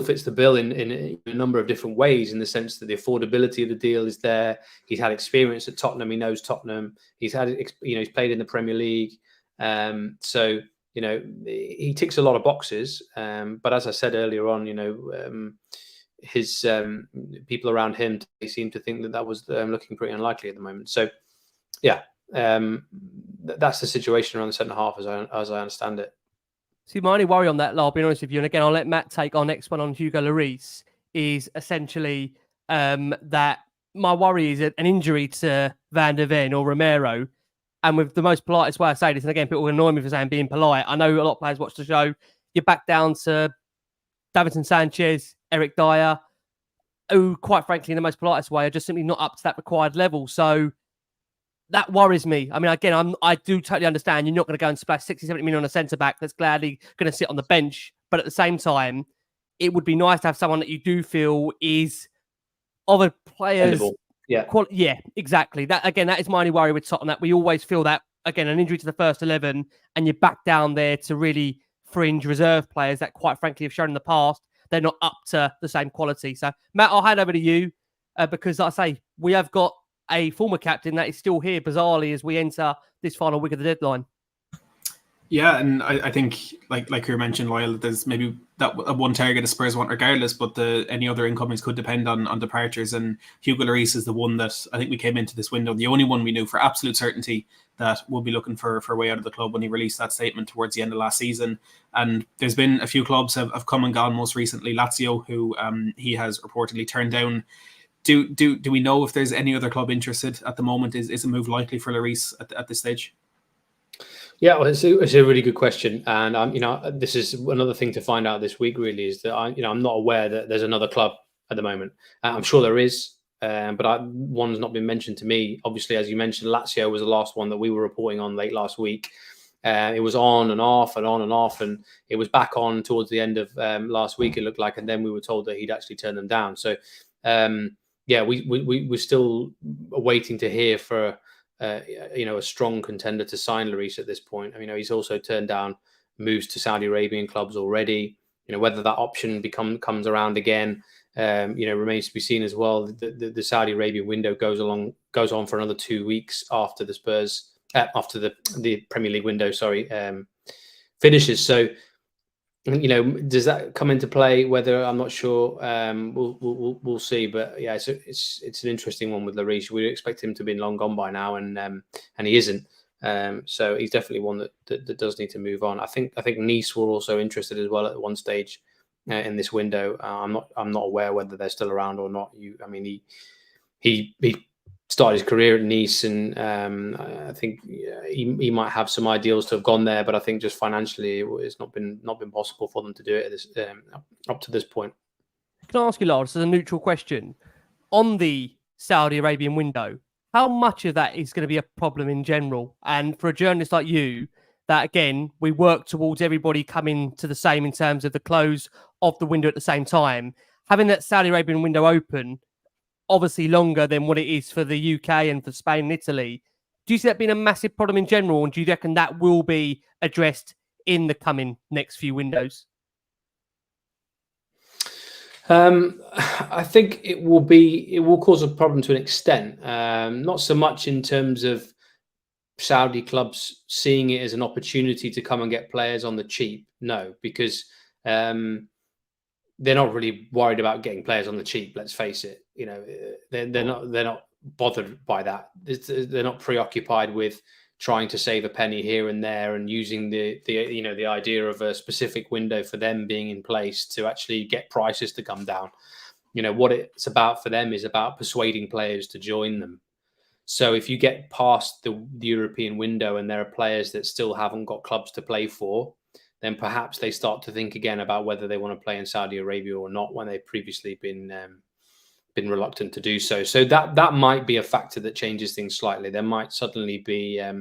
fits the bill in a number of different ways, in the sense that the affordability of the deal is there. He's had experience at Tottenham. He knows Tottenham. He's played in the Premier League. So. He ticks a lot of boxes, but as I said earlier on, his people around him, they seem to think that was looking pretty unlikely at the moment. So, yeah, that's the situation around the centre half as I understand it. See, my only worry on that, I'll be honest with you, and again, I'll let Matt take our next one on Hugo Lloris, is essentially that my worry is an injury to Van der Ven or Romero. And with the most politest way I say this, and again, people annoy me for saying being polite. I know a lot of players watch the show. You're back down to Davinson Sanchez, Eric Dyer, who, quite frankly, in the most politest way, are just simply not up to that required level. So that worries me. I mean, again, I do totally understand you're not going to go and splash 60, 70 million on a centre-back that's gladly going to sit on the bench. But at the same time, it would be nice to have someone that you do feel is of a player's... Yeah, exactly. That is my only worry with Tottenham, that we always feel that, again, an injury to the first 11 and you're back down there to really fringe reserve players that, quite frankly, have shown in the past they're not up to the same quality. So, Matt, I'll hand over to you because, like I say, we have got a former captain that is still here, bizarrely, as we enter this final week of the deadline. Yeah, and I think, like you mentioned, Lyall, there's maybe that one target the Spurs want regardless, but any other incomings could depend on departures. And Hugo Lloris is the one that I think we came into this window, the only one we knew for absolute certainty that will be looking for a way out of the club when he released that statement towards the end of last season. And there's been a few clubs have come and gone, most recently Lazio, who he has reportedly turned down. Do we know if there's any other club interested at the moment? Is a move likely for Lloris at this stage? Yeah, well, it's a really good question, and this is another thing to find out this week. Really, is that I'm not aware that there's another club at the moment. I'm sure there is, but one's not been mentioned to me. Obviously, as you mentioned, Lazio was the last one that we were reporting on late last week. It was on and off and on and off, and it was back on towards the end of last week. It looked like, and then we were told that he'd actually turned them down. So, we're still waiting to hear for a strong contender to sign Lloris at this point. I mean, he's also turned down moves to Saudi Arabian clubs already. Whether that option comes around again, remains to be seen as well. The Saudi Arabian window goes on for another 2 weeks after the Spurs, after the Premier League window, finishes. So, does that come into play? Whether, I'm not sure. We'll see. But yeah, it's an interesting one with Lloris. We expect him to be long gone by now, and he isn't. So he's definitely one that does need to move on. I think Nice were also interested as well at one stage in this window. I'm not aware whether they're still around or not. He started his career at Nice, and I think he might have some ideals to have gone there, but I think just financially it's not been possible for them to do it up to this point. Can I ask you, Lars, as a neutral question on the Saudi Arabian window? How much of that is going to be a problem in general? And for a journalist like you, that again, we work towards everybody coming to the same in terms of the close of the window at the same time. Having that Saudi Arabian window open, obviously longer than what it is for the UK and for Spain and Italy. Do you see that being a massive problem in general? And do you reckon that will be addressed in the coming next few windows? I think it will cause a problem to an extent. Not so much in terms of Saudi clubs seeing it as an opportunity to come and get players on the cheap. No, because they're not really worried about getting players on the cheap. Let's face it. They're not bothered by that. They're not preoccupied with trying to save a penny here and there and using the idea of a specific window for them being in place to actually get prices to come down. What it's about for them is about persuading players to join them. So if you get past the European window and there are players that still haven't got clubs to play for, then perhaps they start to think again about whether they want to play in Saudi Arabia or not, when they've previously been reluctant to do so. So that might be a factor that changes things slightly. There might suddenly be a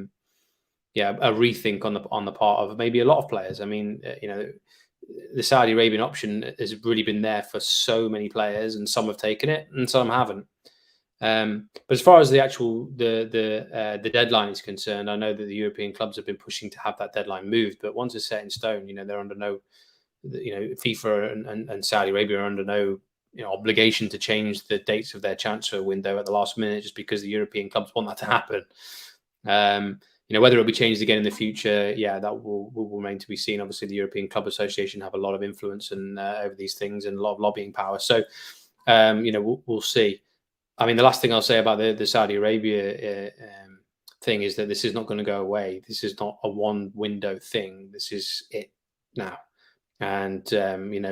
rethink on the part of maybe a lot of players. I mean, the Saudi Arabian option has really been there for so many players, and some have taken it and some haven't. But as far as the actual the deadline is concerned, I know that the European clubs have been pushing to have that deadline moved. But once it's set in stone, they're under no, FIFA and Saudi Arabia are under no obligation to change the dates of their transfer window at the last minute just because the European clubs want that to happen. Whether it'll be changed again in the future, that will remain to be seen. Obviously, the European Club Association have a lot of influence and over these things and a lot of lobbying power. So, we'll see. I mean, the last thing I'll say about the Saudi Arabia thing is that this is not going to go away. This is not a one window thing. This is it now. And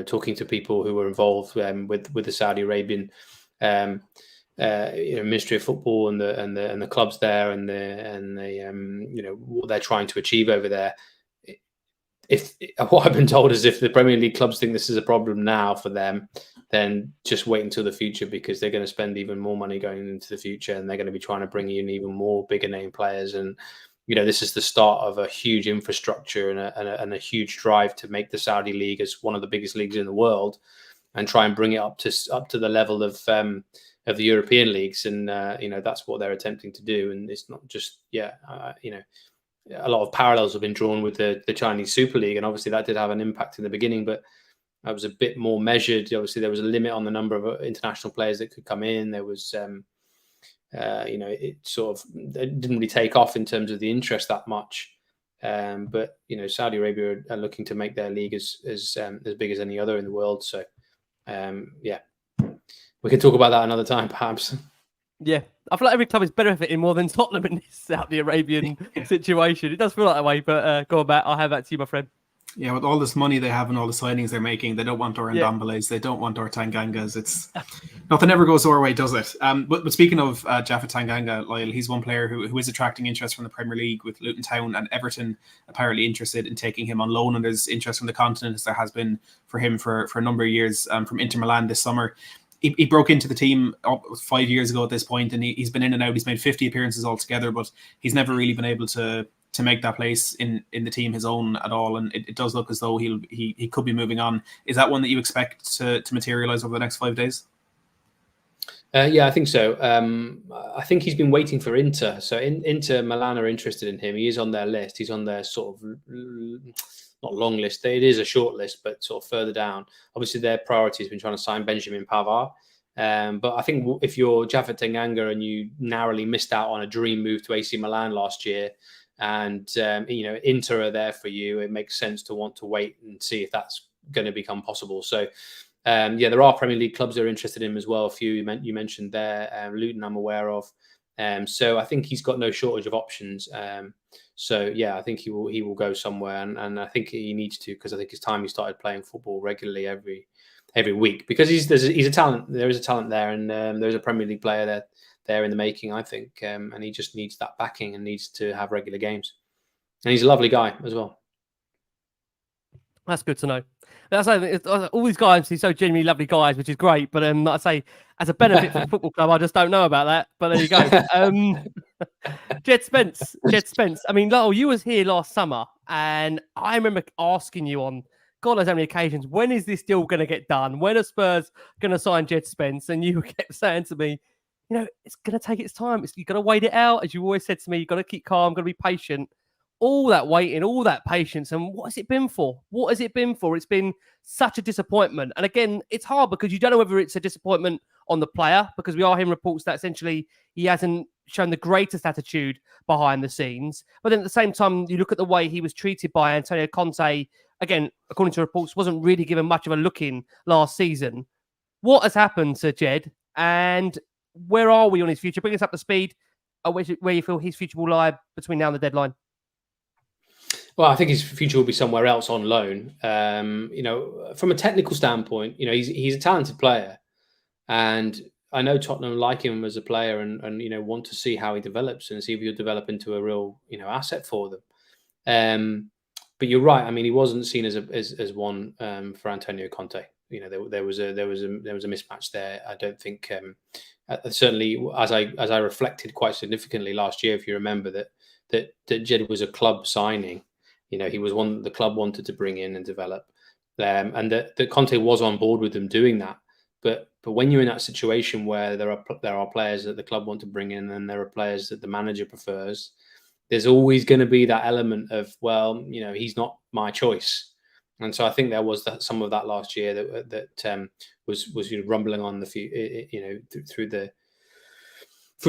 talking to people who were involved with the Saudi Arabian Ministry of Football and the clubs there and what they're trying to achieve over there. What I've been told is if the Premier League clubs think this is a problem now for them, then just wait until the future, because they're going to spend even more money going into the future, and they're going to be trying to bring in even more bigger name players. And this is the start of a huge infrastructure and a huge drive to make the Saudi league as one of the biggest leagues in the world, and try and bring it up to the level of the European leagues. And that's what they're attempting to do. And it's not just a lot of parallels have been drawn with the Chinese Super League, and obviously that did have an impact in the beginning, but that was a bit more measured. Obviously, there was a limit on the number of international players that could come in. There was, it didn't really take off in terms of the interest that much. But Saudi Arabia are looking to make their league as big as any other in the world. So, we can talk about that another time, perhaps. Yeah, I feel like every club is benefiting more than Tottenham in this Saudi Arabian situation. It does feel like that way, but go on, Matt. I'll have that to you, my friend. Yeah, with all this money they have and all the signings they're making, they don't want Ndombele's, they don't want Tanganga's. It's nothing ever goes our way, does it? But speaking of Jaffa Tanganga, Lyall, he's one player who is attracting interest from the Premier League, with Luton Town and Everton apparently interested in taking him on loan, and there's interest from the continent, as there has been for him for a number of years, from Inter Milan this summer. He broke into the team 5 years ago at this point, and he's been in and out. He's made 50 appearances altogether, but he's never really been able to make that place in the team his own at all. And it does look as though he could be moving on. Is that one that you expect to materialize over the next 5 days? Yeah, I think so. I think he's been waiting for Inter. So Inter Milan are interested in him. He is on their list. He's on their sort of not long list. It is a short list, but sort of further down. Obviously, their priority has been trying to sign Benjamin Pavard. But I think if you're Japhet Tanganga and you narrowly missed out on a dream move to AC Milan last year, and Inter are there for you, it makes sense to want to wait and see if that's going to become possible. So. Yeah, there are Premier League clubs that are interested in him as well. A few you mentioned there, Luton I'm aware of. So I think he's got no shortage of options. So yeah, I think he will go somewhere, and I think he needs to, because I think it's time he started playing football regularly every week, because he's a talent. There is a talent there, and there's a Premier League player there in the making, I think, and he just needs that backing and needs to have regular games. And he's a lovely guy as well. That's good to know. That's all these guys are so genuinely lovely guys, which is great. But like I say, as a benefit for the football club, I just don't know about that. But there you go. Jed Spence. I mean, Lyall, you was here last summer, and I remember asking you on God knows how many occasions, when is this deal going to get done? When are Spurs going to sign Jed Spence? And you kept saying to me, it's going to take its time. You've got to wait it out. As you always said to me, you've got to keep calm, got to be patient. All that waiting, all that patience, and what has it been for? What has it been for? It's been such a disappointment. And again, it's hard because you don't know whether it's a disappointment on the player, because we are hearing reports that essentially he hasn't shown the greatest attitude behind the scenes. But then at the same time, you look at the way he was treated by Antonio Conte, again, according to reports, wasn't really given much of a look in last season. What has happened to Jed, and where are we on his future? Bring us up to speed, where you feel his future will lie between now and the deadline. Well, I think his future will be somewhere else on loan. From a technical standpoint, he's a talented player, and I know Tottenham like him as a player, and want to see how he develops and see if he'll develop into a real asset for them. But you're right. I mean, he wasn't seen as one for Antonio Conte. There was a mismatch there. I don't think certainly as I reflected quite significantly last year, if you remember that Jed was a club signing. He was one that the club wanted to bring in and develop, and that Conte was on board with them doing that. But when you're in that situation where there are players that the club want to bring in, and there are players that the manager prefers, there's always going to be that element of, he's not my choice. And so I think there was some of that last year that was rumbling on the few, through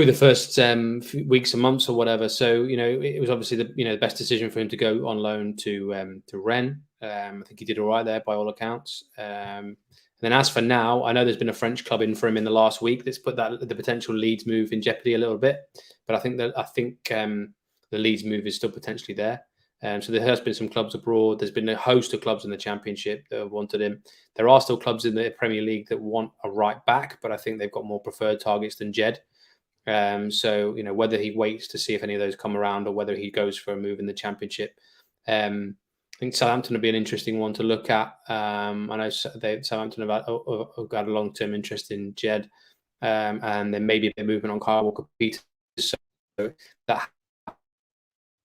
the first few weeks and months or whatever. So, it was obviously the best decision for him to go on loan to Rennes. I think he did all right there by all accounts. And then as for now, I know there's been a French club in for him in the last week that's put the potential Leeds move in jeopardy a little bit. But I think the Leeds move is still potentially there. So there has been some clubs abroad. There's been a host of clubs in the Championship that have wanted him. There are still clubs in the Premier League that want a right back, but I think they've got more preferred targets than Jed. So, whether he waits to see if any of those come around or whether he goes for a move in the Championship. I think Southampton would be an interesting one to look at. I know Southampton have got a long-term interest in Jed, and then maybe a movement on Kyle Walker-Peters. So that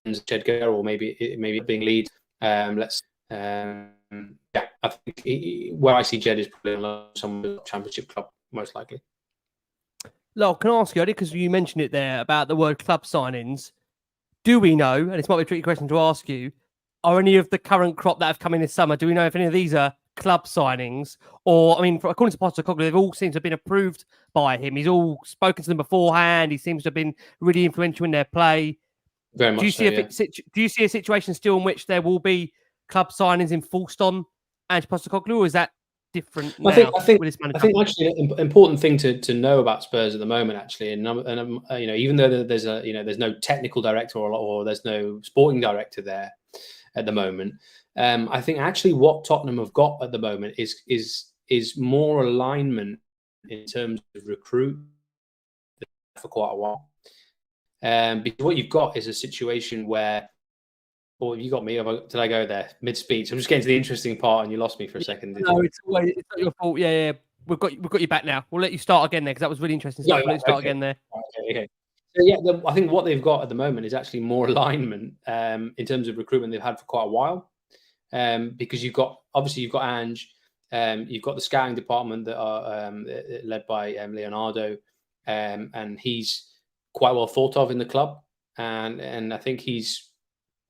happens, Jed go, or maybe being Leeds. I think where I see Jed is probably on some Championship club, most likely. Lyall, can I ask you, because you mentioned it there about the word club signings, do we know, and this might be a tricky question to ask you, are any of the current crop that have come in this summer, do we know if any of these are club signings? Or, according to Postecoglou, they've all seemed to have been approved by him. He's all spoken to them beforehand. He seems to have been really influential in their play. Very much do you see a situation still in which there will be club signings enforced on Ange Postecoglou, or is that different now? I think actually an important thing to know about Spurs at the moment, actually, and even though there's no technical director or there's no sporting director there at the moment, I think actually what Tottenham have got at the moment is more alignment in terms of recruit for quite a while. Because what you've got is a situation where, you got me. Did I go there mid-speech? I'm just getting to the interesting part, and you lost me for a second. No, it's not your fault. Yeah. We've got you back now. We'll let you start again there, because that was really interesting stuff. We'll let you start again there. Okay. So I think what they've got at the moment is actually more alignment in terms of recruitment they've had for quite a while. Because you've got Ange, you've got the scouting department that are led by Leonardo. and he's quite well thought of in the club, and I think he's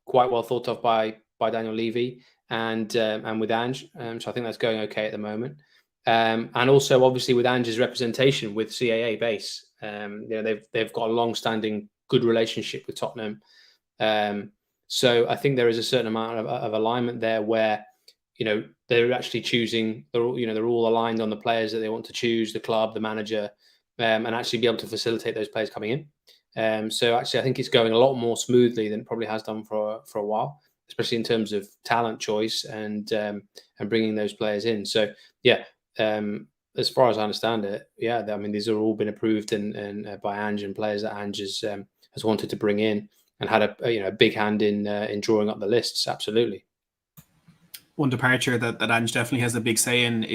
quite well thought of by Daniel Levy and with Ange. So I think that's going okay at the moment. And also, obviously, with Ange's representation with CAA base, they've got a long-standing good relationship with Tottenham. So I think there is a certain amount of alignment there where, they're actually choosing. They're all aligned on the players that they want to choose, the club, the manager, and actually be able to facilitate those players coming in. So actually, I think it's going a lot more smoothly than it probably has done for a while, especially in terms of talent choice and bringing those players in. So yeah. As far as I understand it, I mean, these have all been approved and by Ange, and players that Ange has wanted to bring in and had a big hand in drawing up the lists. Absolutely. One departure that Ange definitely has a big say in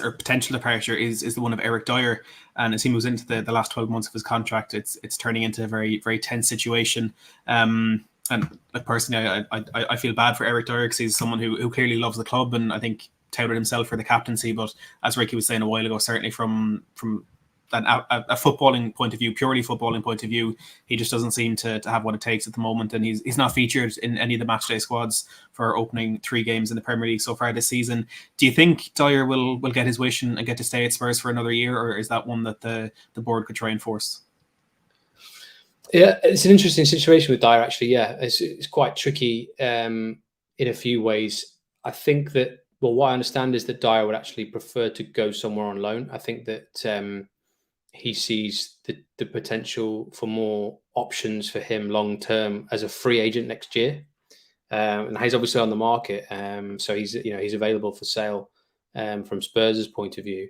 or potential departure is the one of Eric Dyer. And as he moves into the last 12 months of his contract, it's turning into a very, very tense situation. And like personally, I feel bad for Eric Dyer because he's someone who clearly loves the club, and I think touted himself for the captaincy. But as Ricky was saying a while ago, certainly from a footballing point of view, purely footballing point of view, he just doesn't seem to have what it takes at the moment, and he's not featured in any of the matchday squads for opening 3 games in the Premier League so far this season. Do you think Dyer will get his wish and get to stay at Spurs for another year, or is that one that the board could try and force? Yeah, it's an interesting situation with Dyer, actually. Yeah, it's quite tricky in a few ways. I think that, well, what I understand is that Dyer would actually prefer to go somewhere on loan. I think that he sees the potential for more options for him long term as a free agent next year, and he's obviously on the market, so he's available for sale from Spurs' point of view.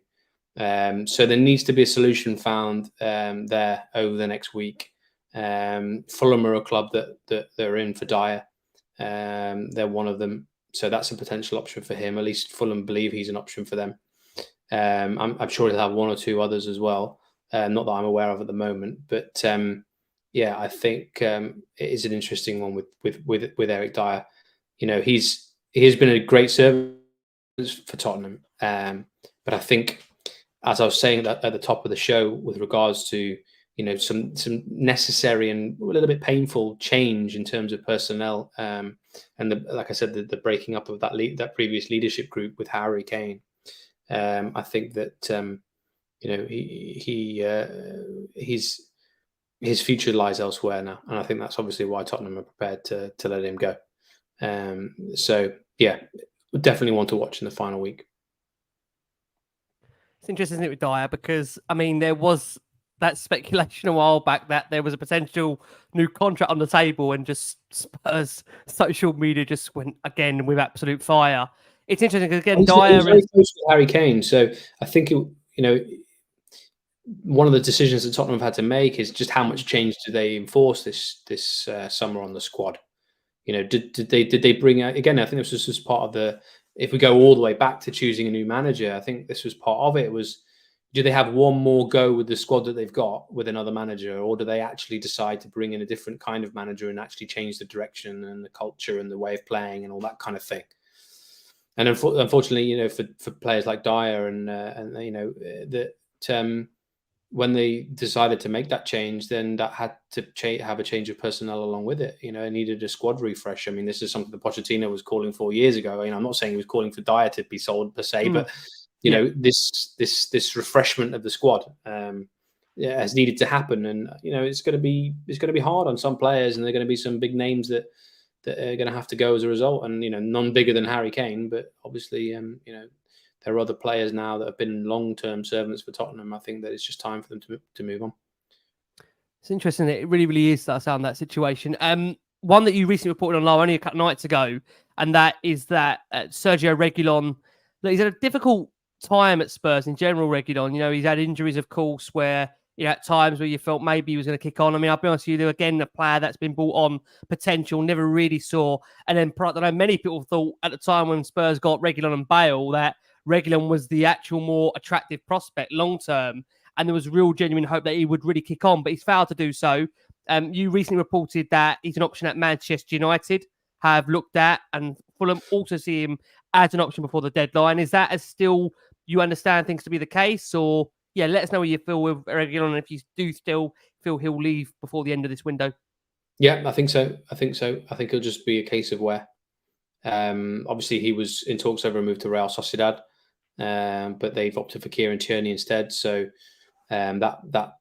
So there needs to be a solution found there over the next week. Fulham are a club that they're in for Dyer. They're one of them. So that's a potential option for him. At least Fulham believe he's an option for them. I'm sure he'll have 1 or 2 others as well. Not that I'm aware of at the moment. But I think it is an interesting one with Eric Dyer. He has been a great service for Tottenham. But I think, as I was saying at the top of the show, with regards to some necessary and a little bit painful change in terms of personnel, and like I said, the breaking up of that previous leadership group with Harry Kane. I think that his future lies elsewhere now, and I think that's obviously why Tottenham are prepared to let him go. So yeah, definitely one to watch in the final week. It's interesting, isn't it, with Dyer, because I mean there was that speculation a while back that there was a potential new contract on the table, and just Spurs social media just went again with absolute fire. It's interesting because again, Dyer is very close to Harry Kane, so I think one of the decisions that Tottenham have had to make is just how much change do they enforce this summer on the squad. Did they bring out again? I think this was just part of the. If we go all the way back to choosing a new manager, I think this was part of it. Do they have one more go with the squad that they've got with another manager, or do they actually decide to bring in a different kind of manager and actually change the direction and the culture and the way of playing and all that kind of thing? And unfortunately, for players like Dyer when they decided to make that change, then that had to have a change of personnel along with it. It needed a squad refresh. I mean, this is something that Pochettino was calling for years ago. I'm not saying he was calling for Dyer to be sold per se, but this refreshment of the squad has needed to happen, and it's going to be hard on some players, and there are going to be some big names that are going to have to go as a result, and none bigger than Harry Kane, but obviously there are other players now that have been long-term servants for Tottenham. I think that it's just time for them to move on. It's interesting. It really, really is that situation. One that you recently reported on only a couple of nights ago, and that is that Sergio Reguilón. Look, he's had a difficult time at Spurs in general, Reguilón. He's had injuries, of course, where at times where you felt maybe he was going to kick on. I mean, I'll be honest with you, again, a player that's been brought on potential, never really saw. And then I don't know, many people thought at the time when Spurs got Reguilón and Bale that Reguilón was the actual more attractive prospect long term, and there was real genuine hope that he would really kick on, but he's failed to do so. You recently reported that he's an option at Manchester United, have looked at, and Fulham also see him as an option before the deadline. Is that as still you understand things to be the case, or yeah, let us know where you feel with Reguilon, and if you do still feel he'll leave before the end of this window. Yeah, I think so. I think it'll just be a case of where. Obviously, he was in talks over a move to Real Sociedad, but they've opted for Kieran Tierney instead. So that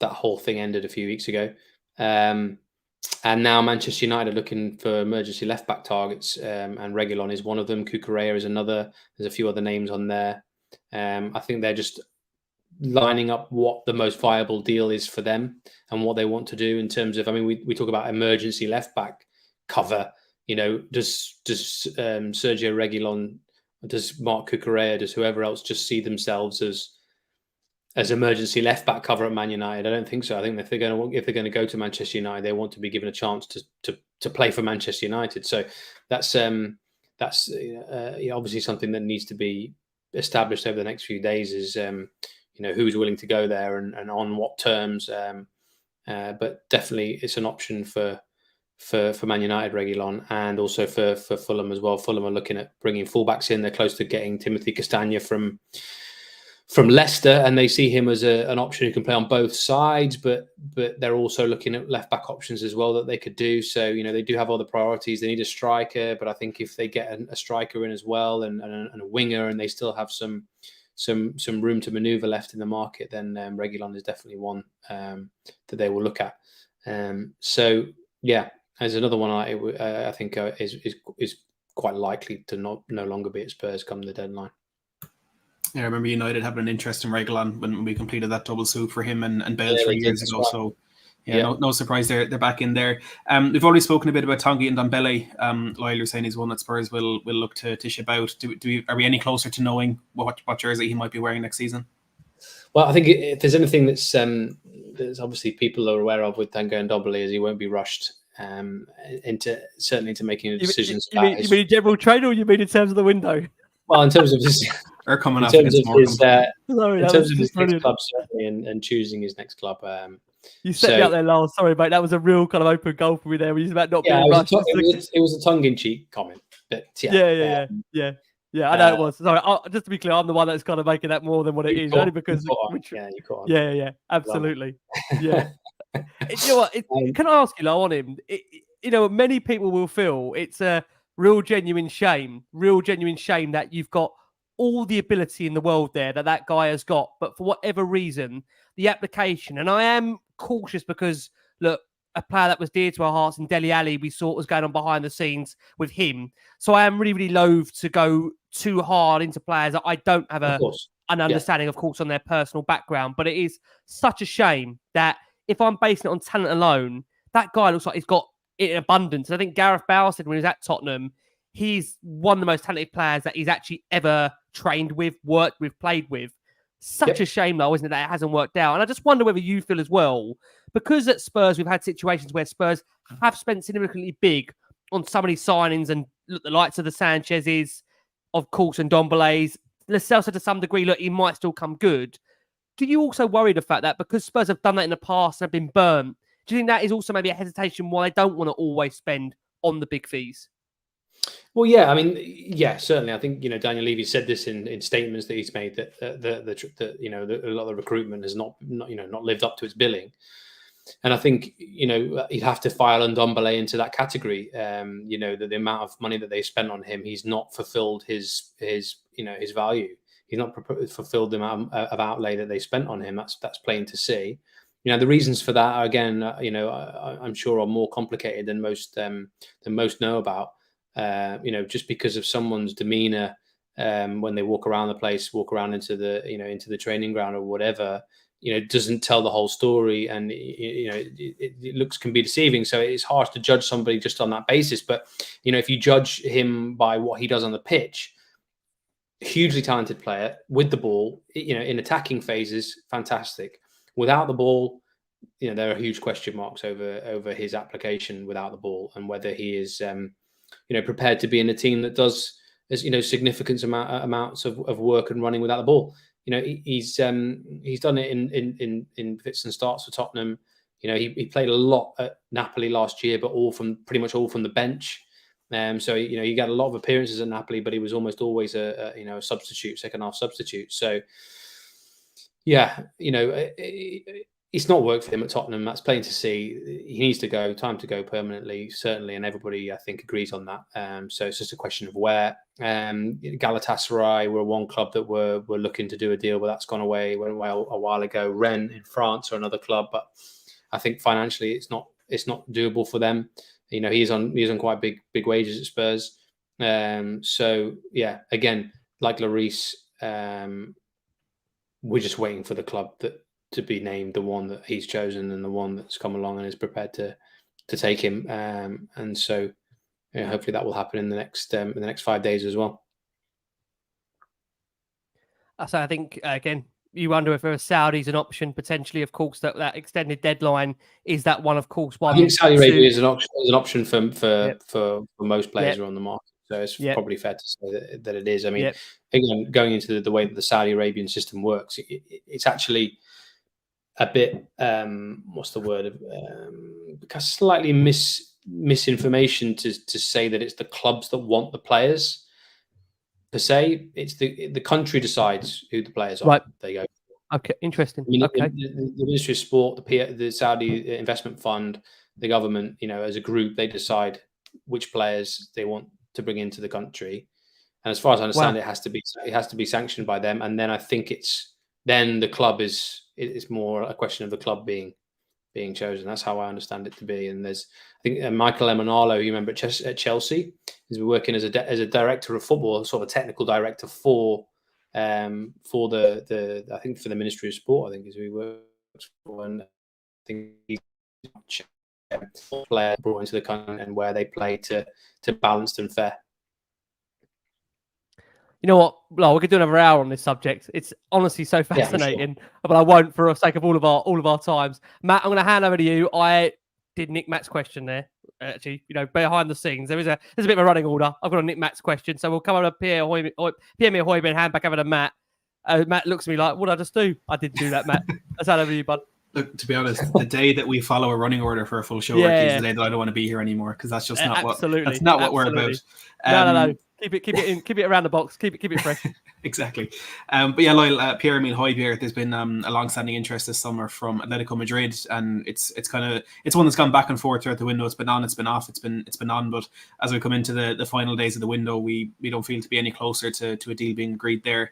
whole thing ended a few weeks ago. And now Manchester United are looking for emergency left-back targets, and Reguilon is one of them. 𝐾ucurella is another. There's a few other names on there. I think they're just lining up what the most viable deal is for them and what they want to do in terms of, I mean, we talk about emergency left-back cover. Does Sergio Reguilon, does Marc 𝐾ucurella, does whoever else just see themselves as emergency left back cover at Man United? I don't think so. I think if they're going to go to Manchester United, they want to be given a chance to play for Manchester United. So that's obviously something that needs to be established over the next few days. Is who's willing to go there and on what terms. But definitely, it's an option for Man United, Reguilon, and also for Fulham as well. Fulham are looking at bringing fullbacks in. They're close to getting Timothy Castagne from Leicester, and they see him as an option who can play on both sides, but they're also looking at left back options as well that they could do. So they do have other priorities. They need a striker, but I think if they get a striker in as well and a winger, and they still have some room to manoeuvre left in the market, then Reguilon is definitely one that they will look at. So yeah, as another one I think is quite likely to no longer be at Spurs come the deadline. Yeah, I remember United having an interest in Reguilon when we completed that double swoop for him and Bale 3 years ago. Well. So no surprise they're back in there. We've already spoken a bit about Tanguy and Ndombele. Lyall, you're saying he's one that Spurs will look to ship out. Are we any closer to knowing what jersey he might be wearing next season? Well, I think if there's anything that's obviously people are aware of with Tanguy and Ndombele is he won't be rushed into making decisions. You mean in general trade, or you mean in terms of the window? Well, in terms of his, or coming in terms of his, his next club, certainly, and choosing his next club. You set me up there, Lyall. Sorry, mate. That was a real kind of open goal for me there. When you about not being rushed. It was a tongue-in-cheek comment, but yeah. I know it was. Sorry, just to be clear, I'm the one that's kind of making that more than what it is, only because you caught on. Yeah, absolutely. Yeah. You know what? Can I ask you, Lyall, on him? Many people will feel it's a real genuine shame that you've got all the ability in the world there that guy has got, but for whatever reason, the application, and I am cautious because, look, a player that was dear to our hearts in Dele Alli, we saw what was going on behind the scenes with him. So I am really, really loath to go too hard into players that I don't have an understanding, of course, on their personal background. But it is such a shame that if I'm basing it on talent alone, that guy looks like he's got it in abundance. I think Gareth Bale said when he was at Tottenham, he's one of the most talented players that he's actually ever trained with, worked with, played with. Such a shame, though, isn't it, that it hasn't worked out? And I just wonder whether you feel as well, because at Spurs, we've had situations where Spurs have spent significantly big on some of these signings, and look, the likes of the Sanchez's, of course, and Ndombele's. Lo Celso, to some degree, look, he might still come good. Do you also worry the fact that because Spurs have done that in the past and have been burnt, do you think that is also maybe a hesitation why they don't want to always spend on the big fees? Well, yeah, I mean, yeah, certainly. I think Daniel Levy said this in statements that he's made that a lot of the recruitment has not lived up to its billing, and I think you'd have to file Ndombele into that category. The amount of money that they spent on him, he's not fulfilled his value. He's not fulfilled the amount of outlay that they spent on him. That's plain to see. The reasons for that are, again, I'm sure are more complicated than most know about. Just because of someone's demeanor when they walk around the place, walk around into the training ground or whatever, doesn't tell the whole story, and it can be deceiving. So it's hard to judge somebody just on that basis. But if you judge him by what he does on the pitch, hugely talented player with the ball, in attacking phases, fantastic. Without the ball, there are huge question marks over his application without the ball and whether he is prepared to be in a team that does significant amounts of work and running without the ball. He's done it in fits and starts for Tottenham. He played a lot at Napoli last year, but pretty much all from the bench. So he got a lot of appearances at Napoli, but he was almost always a substitute, second half substitute. So Yeah, it's not worked for him at Tottenham. That's plain to see. He needs to go. Time to go permanently, certainly, and everybody, I think, agrees on that. So it's just a question of where. Galatasaray were one club that were looking to do a deal, but that's gone away. Went away a while ago. Rennes in France are another club, but I think financially, it's not doable for them. He's on quite big wages at Spurs. So yeah, again, like Lloris, we're just waiting for the club to be named the one that he's chosen and the one that's come along and is prepared to take him. And so hopefully that will happen in the next 5 days as well. So I think, again, you wonder if a Saudi's an option potentially. Of course, that extended deadline is that one. Of course, one. I think Saudi Arabia is an option for most players who are on the market. So it's probably fair to say that it is. I mean, again, going into the way that the Saudi Arabian system works, it's actually a bit what's the word? Because slightly misinformation to say that it's the clubs that want the players per se. It's the country decides who the players are. Right. There you go. Okay, interesting. I mean, okay. The Ministry of Sport, the Saudi Investment Fund, the government, as a group, they decide which players they want to bring into the country. And as far as I understand, it has to be sanctioned by them. And then I think the club it's more a question of the club being chosen. That's how I understand it to be. And I think Michael Emenalo, you remember at Chelsea, is working as a director of football, sort of a technical director for the I think for the Ministry of Sport, I think is who he works for. And I think he's player brought into the country and where they play to balanced and fair. You know what? Well, we could do another hour on this subject. It's honestly so fascinating, but I won't for the sake of all of our times. Matt, I'm going to hand over to you. I did nick Matt's question there. Actually, behind the scenes, there's a bit of a running order. I've got to nick Matt's question, so we'll come over to Pierre-Emile Højbjerg and hand back over to Matt. Matt looks at me like, "What did I just do?" I didn't do that, Matt. Let's hand over to you, bud. Look, to be honest, the day that we follow a running order for a full show work is the day that I don't want to be here anymore, because that's just not what we're about. No. Keep it around the box. Keep it fresh. Exactly. But yeah, Lyall, Pierre-Emile Højbjerg, there's been a long-standing interest this summer from Atletico Madrid, and it's one that's gone back and forth throughout the window. It's been on, it's been off, it's been on. But as we come into the final days of the window, we don't feel to be any closer to a deal being agreed there.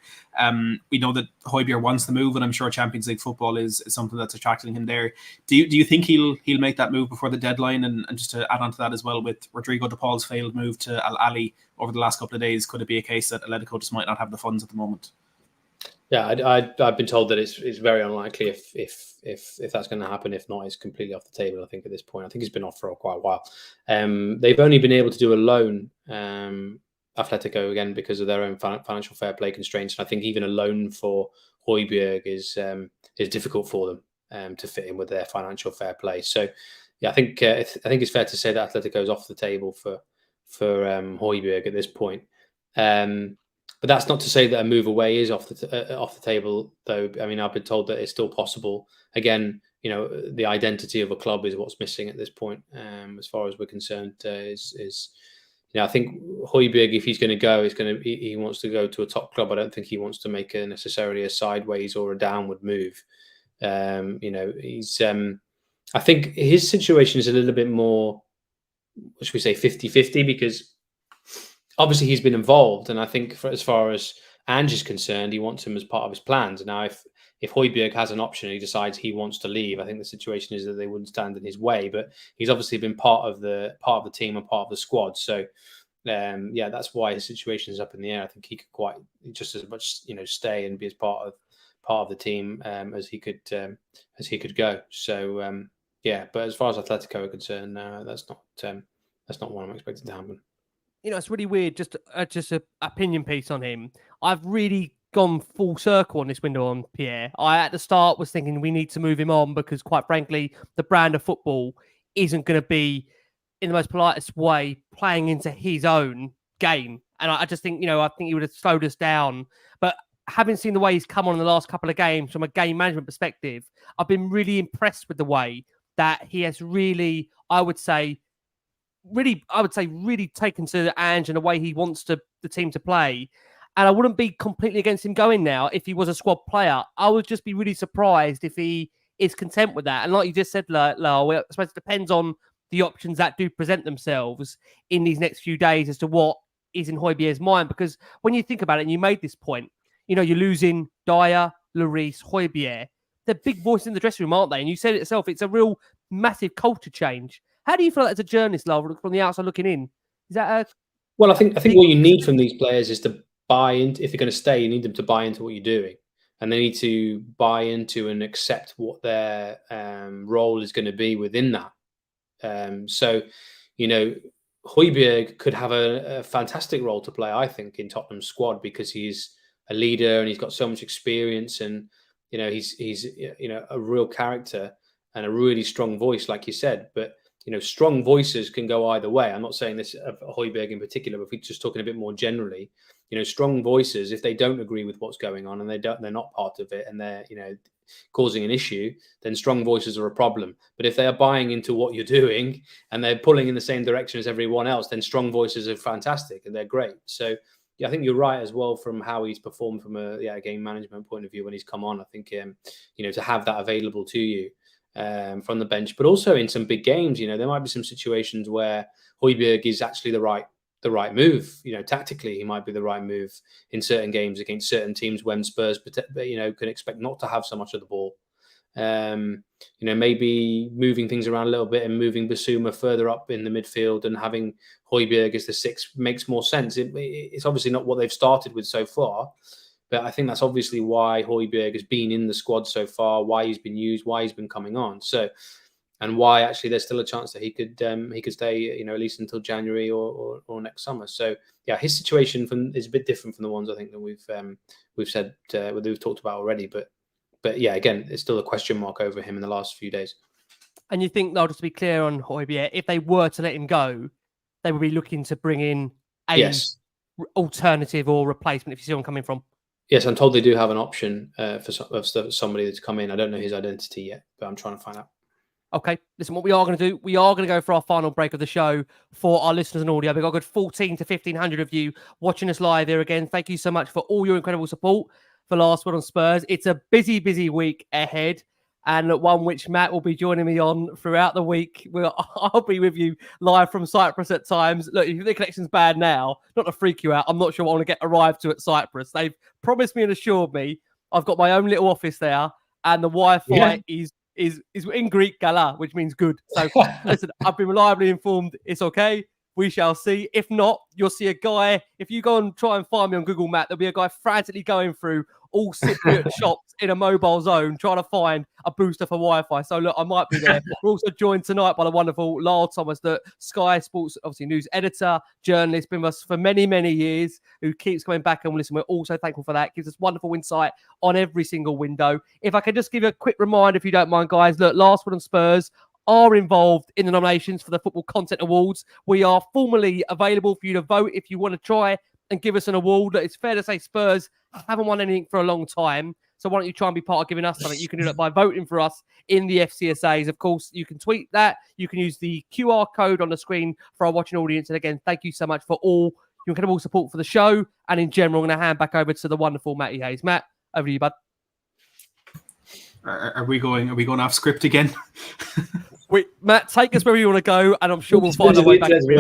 We know that Højbjerg wants the move, and I'm sure Champions League football is something that's attracting him there. Do you think he'll make that move before the deadline? And just to add on to that as well, with Rodrigo de Paul's failed move to Al Ahly over the last couple of days, could it be a case that Atletico just might not have the funds at the moment? Yeah, I've been told that it's very unlikely if that's going to happen. If not, it's completely off the table. I think at this point, I think he's been off for quite a while. They've only been able to do a loan, Atletico, again because of their own financial fair play constraints. And I think even a loan for Højbjerg is difficult for them to fit in with their financial fair play. So yeah, I think it's fair to say that Atletico is off the table for Højbjerg at this point. But that's not to say that a move away is off the table, though. I mean, I've been told that it's still possible. Again, the identity of a club is what's missing at this point. As far as we're concerned, I think Højbjerg, if he's going to go, he wants to go to a top club. I don't think he wants to make necessarily a sideways or a downward move. I think his situation is a little bit more, what should we say, 50-50, because obviously he's been involved, and I think as far as Ange is concerned, he wants him as part of his plans. Now, if Højbjerg has an option and he decides he wants to leave, I think the situation is that they wouldn't stand in his way. But he's obviously been part of the team and part of the squad. So that's why his situation is up in the air. I think he could quite just as much stay and be as part of the team as he could go. So but as far as Atletico are concerned, that's not what I'm expecting to happen. It's really weird. Just an opinion piece on him. I've really gone full circle on this window on Pierre. I at the start was thinking we need to move him on because, quite frankly, the brand of football isn't going to be, in the most politest way, playing into his own game. And I just think, I think he would have slowed us down. But having seen the way he's come on in the last couple of games from a game management perspective, I've been really impressed with the way that he has really, I would say, really taken to Ange and the way he wants the team to play. And I wouldn't be completely against him going now if he was a squad player. I would just be really surprised if he is content with that. And like you just said, Lyall, I suppose it depends on the options that do present themselves in these next few days as to what is in �ερ𝐵's mind. Because when you think about it, and you made this point, you know, you're losing Dyer, Lloris, �ερ𝐵. They're big voices in the dressing room, aren't they? And you said it yourself, it's a real massive culture change. How do you feel like as a journalist, Lyall, from the outside looking in? Is that a... Well, I think what you need from these players is to buy into. If they're going to stay, you need them to buy into what you're doing, and they need to buy into and accept what their role is going to be within that. So, you know, �ερ𝐵 could have a fantastic role to play, I think, in Tottenham's squad, because he's a leader and he's got so much experience, and you know he's you know, a real character and a really strong voice, like you said. But you know, strong voices can go either way. I'm not saying this of �ερ𝐵 in particular, but if we're just talking a bit more generally, you know, strong voices, if they don't agree with what's going on and they're not part of it and they're, you know, causing an issue, then strong voices are a problem. But if they are buying into what you're doing and they're pulling in the same direction as everyone else, then strong voices are fantastic and they're great. So yeah, I think you're right as well from how he's performed from a game management point of view when he's come on. I think you know, to have that available to you from the bench, but also in some big games, you know, there might be some situations where �ερ𝐵 is actually the right move. You know, tactically, he might be the right move in certain games against certain teams when Spurs, you know, can expect not to have so much of the ball. You know, maybe moving things around a little bit and moving Bissouma further up in the midfield and having �ερ𝐵 as the 6 makes more sense. It's obviously not what they've started with so far, but I think that's obviously why �ερ𝐵 has been in the squad so far, why he's been used, why he's been coming on. So, and why actually there's still a chance that he could stay, you know, at least until January or next summer. So yeah, his situation is a bit different from the ones I think that we've said we've talked about already. But yeah, again, it's still a question mark over him in the last few days. And you think, though, just to be clear on �ερ𝐵, if they were to let him go, they would be looking to bring in a alternative or replacement, if you see where I'm coming from? Yes, I'm told they do have an option for somebody to come in. I don't know his identity yet, but I'm trying to find out. Okay, listen, what we are going to do, we are going to go for our final break of the show for our listeners and audio. We've got a good 14 to 1,500 of you watching us live here again. Thank you so much for all your incredible support for Last Word on Spurs. It's a busy, busy week ahead, and one which Matt will be joining me on throughout the week. I'll be with you live from Cyprus at times. Look, if the connection's bad now, not to freak you out, I'm not sure what I want to get arrived to at Cyprus. They've promised me and assured me I've got my own little office there, and the Wi-Fi is in Greek gala, which means good. So listen, I've been reliably informed it's okay. We shall see. If not, you'll see a guy. If you go and try and find me on Google Maps, there'll be a guy frantically going through all Cypriot shops in a mobile zone trying to find a booster for Wi-Fi. So look, I might be there. We're also joined tonight by the wonderful Lyall Thomas, the Sky Sports, obviously, news editor, journalist, been with us for many, many years, who keeps coming back and listen. We're also thankful for that. Gives us wonderful insight on every single window. If I could just give you a quick reminder, if you don't mind, guys, look, Last Word on Spurs are involved in the nominations for the Football Content Awards. We are formally available for you to vote if you want to try and give us an award. Look, it's fair to say Spurs haven't won anything for a long time. So why don't you try and be part of giving us something? You can do that by voting for us in the FCSAs. Of course, you can tweet that. You can use the QR code on the screen for our watching audience. And again, thank you so much for all your incredible support for the show. And in general, I'm going to hand back over to the wonderful Matty Hayes. Matt, over to you, bud. Are we going off script again? Wait, Matt, take us where you want to go, and I'm sure we'll find our way back. He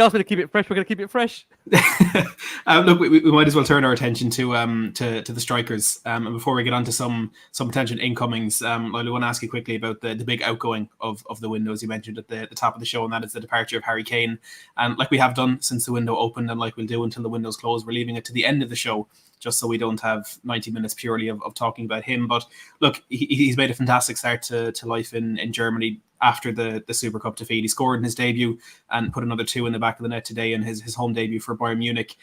asked me to keep it fresh. We're going to keep it fresh. Look, we might as well turn our attention to the strikers. And before we get on to some potential incomings, I want to ask you quickly about the big outgoing of the window, as you mentioned at the top of the show, and that is the departure of Harry Kane. And like we have done since the window opened, and like we'll do until the window's closed, we're leaving it to the end of the show, just so we don't have 90 minutes purely of talking about him. But look, he's made a fantastic start to life in Germany after the Super Cup defeat. He scored in his debut and put another 2 in the back of the net today in his home debut for Bayern Munich.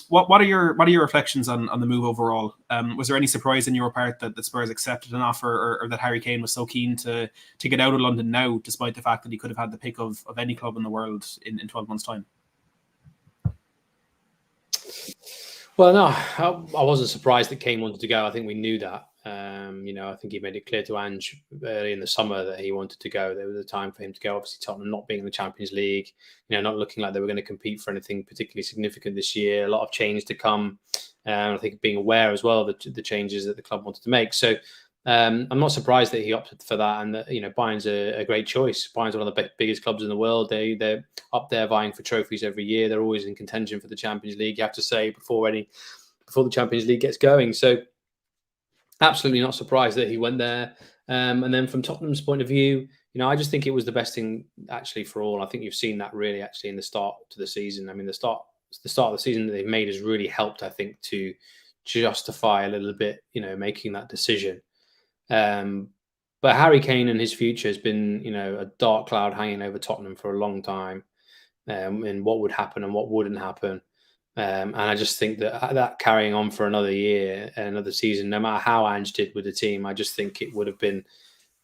What are your reflections on the move overall? Was there any surprise in your part that Spurs accepted an offer, or that Harry Kane was so keen to get out of London now, despite the fact that he could have had the pick of any club in the world in 12 months' time? Well, no, I wasn't surprised that Kane wanted to go. I think we knew that. I think he made it clear to Ange early in the summer that he wanted to go. There was a time for him to go. Obviously, Tottenham not being in the Champions League, not looking like they were going to compete for anything particularly significant this year. A lot of change to come. I think being aware as well that the changes that the club wanted to make. So I'm not surprised that he opted for that, and that Bayern's a great choice. Bayern's one of the biggest clubs in the world. They're up there vying for trophies every year. They're always in contention for the Champions League. You have to say before the Champions League gets going. So absolutely not surprised that he went there. And then from Tottenham's point of view, I just think it was the best thing actually for all. I think you've seen that really actually in the start to the season. I mean, the start of the season that they've made has really helped, I think, to justify a little bit, making that decision. But Harry Kane and his future has been, a dark cloud hanging over Tottenham for a long time, and what would happen and what wouldn't happen. And I just think that carrying on for another year, another season, no matter how Ange did with the team, I just think it would have been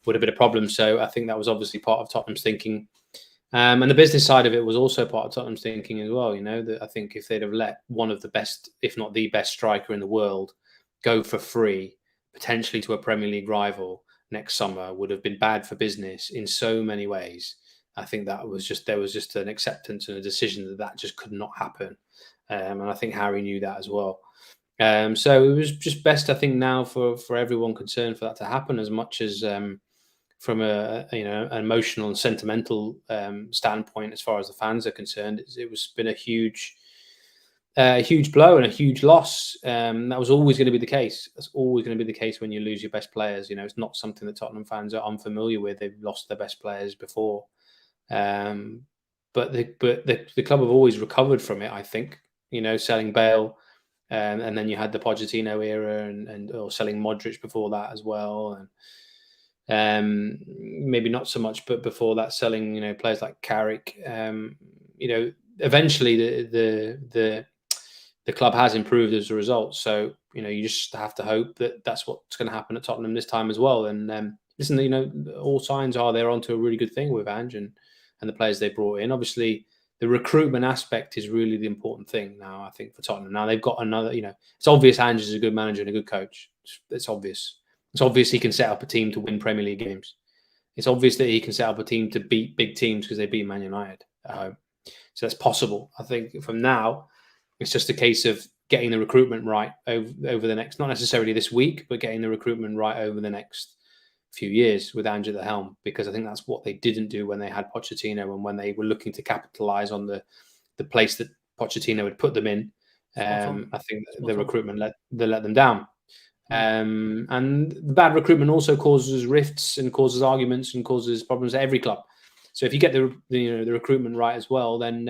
a problem. So I think that was obviously part of Tottenham's thinking. And the business side of it was also part of Tottenham's thinking as well. That I think if they'd have let one of the best, if not the best striker in the world go for free, potentially to a Premier League rival next summer, would have been bad for business in so many ways. I think there was just an acceptance and a decision that just could not happen. And I think Harry knew that as well. So it was just best, I think, now for everyone concerned for that to happen, as much as from an emotional and sentimental standpoint, as far as the fans are concerned. It was been a huge blow and a huge loss. That was always going to be the case. That's always going to be the case when you lose your best players. It's not something that Tottenham fans are unfamiliar with. They've lost their best players before. But the club have always recovered from it, I think. Selling Bale, and then you had the Pochettino era, or selling Modric before that as well, and maybe not so much, but before that, selling players like Carrick. Eventually the club has improved as a result. So you just have to hope that that's what's going to happen at Tottenham this time as well. And listen, all signs are they're onto a really good thing with Ange and the players they brought in. Obviously, the recruitment aspect is really the important thing now, I think, for Tottenham. Now they've got another, it's obvious Ange is a good manager and a good coach. It's obvious. It's obvious he can set up a team to win Premier League games. It's obvious that he can set up a team to beat big teams because they beat Man United at home. So that's possible. I think from now, it's just a case of getting the recruitment right over the next, not necessarily this week, but getting the recruitment right over the next few years with Ange at the helm, because I think that's what they didn't do when they had Pochettino and when they were looking to capitalize on the place that Pochettino had put them in. I think the recruitment let them down. And the bad recruitment also causes rifts and causes arguments and causes problems at every club. So if you get the recruitment right as well, then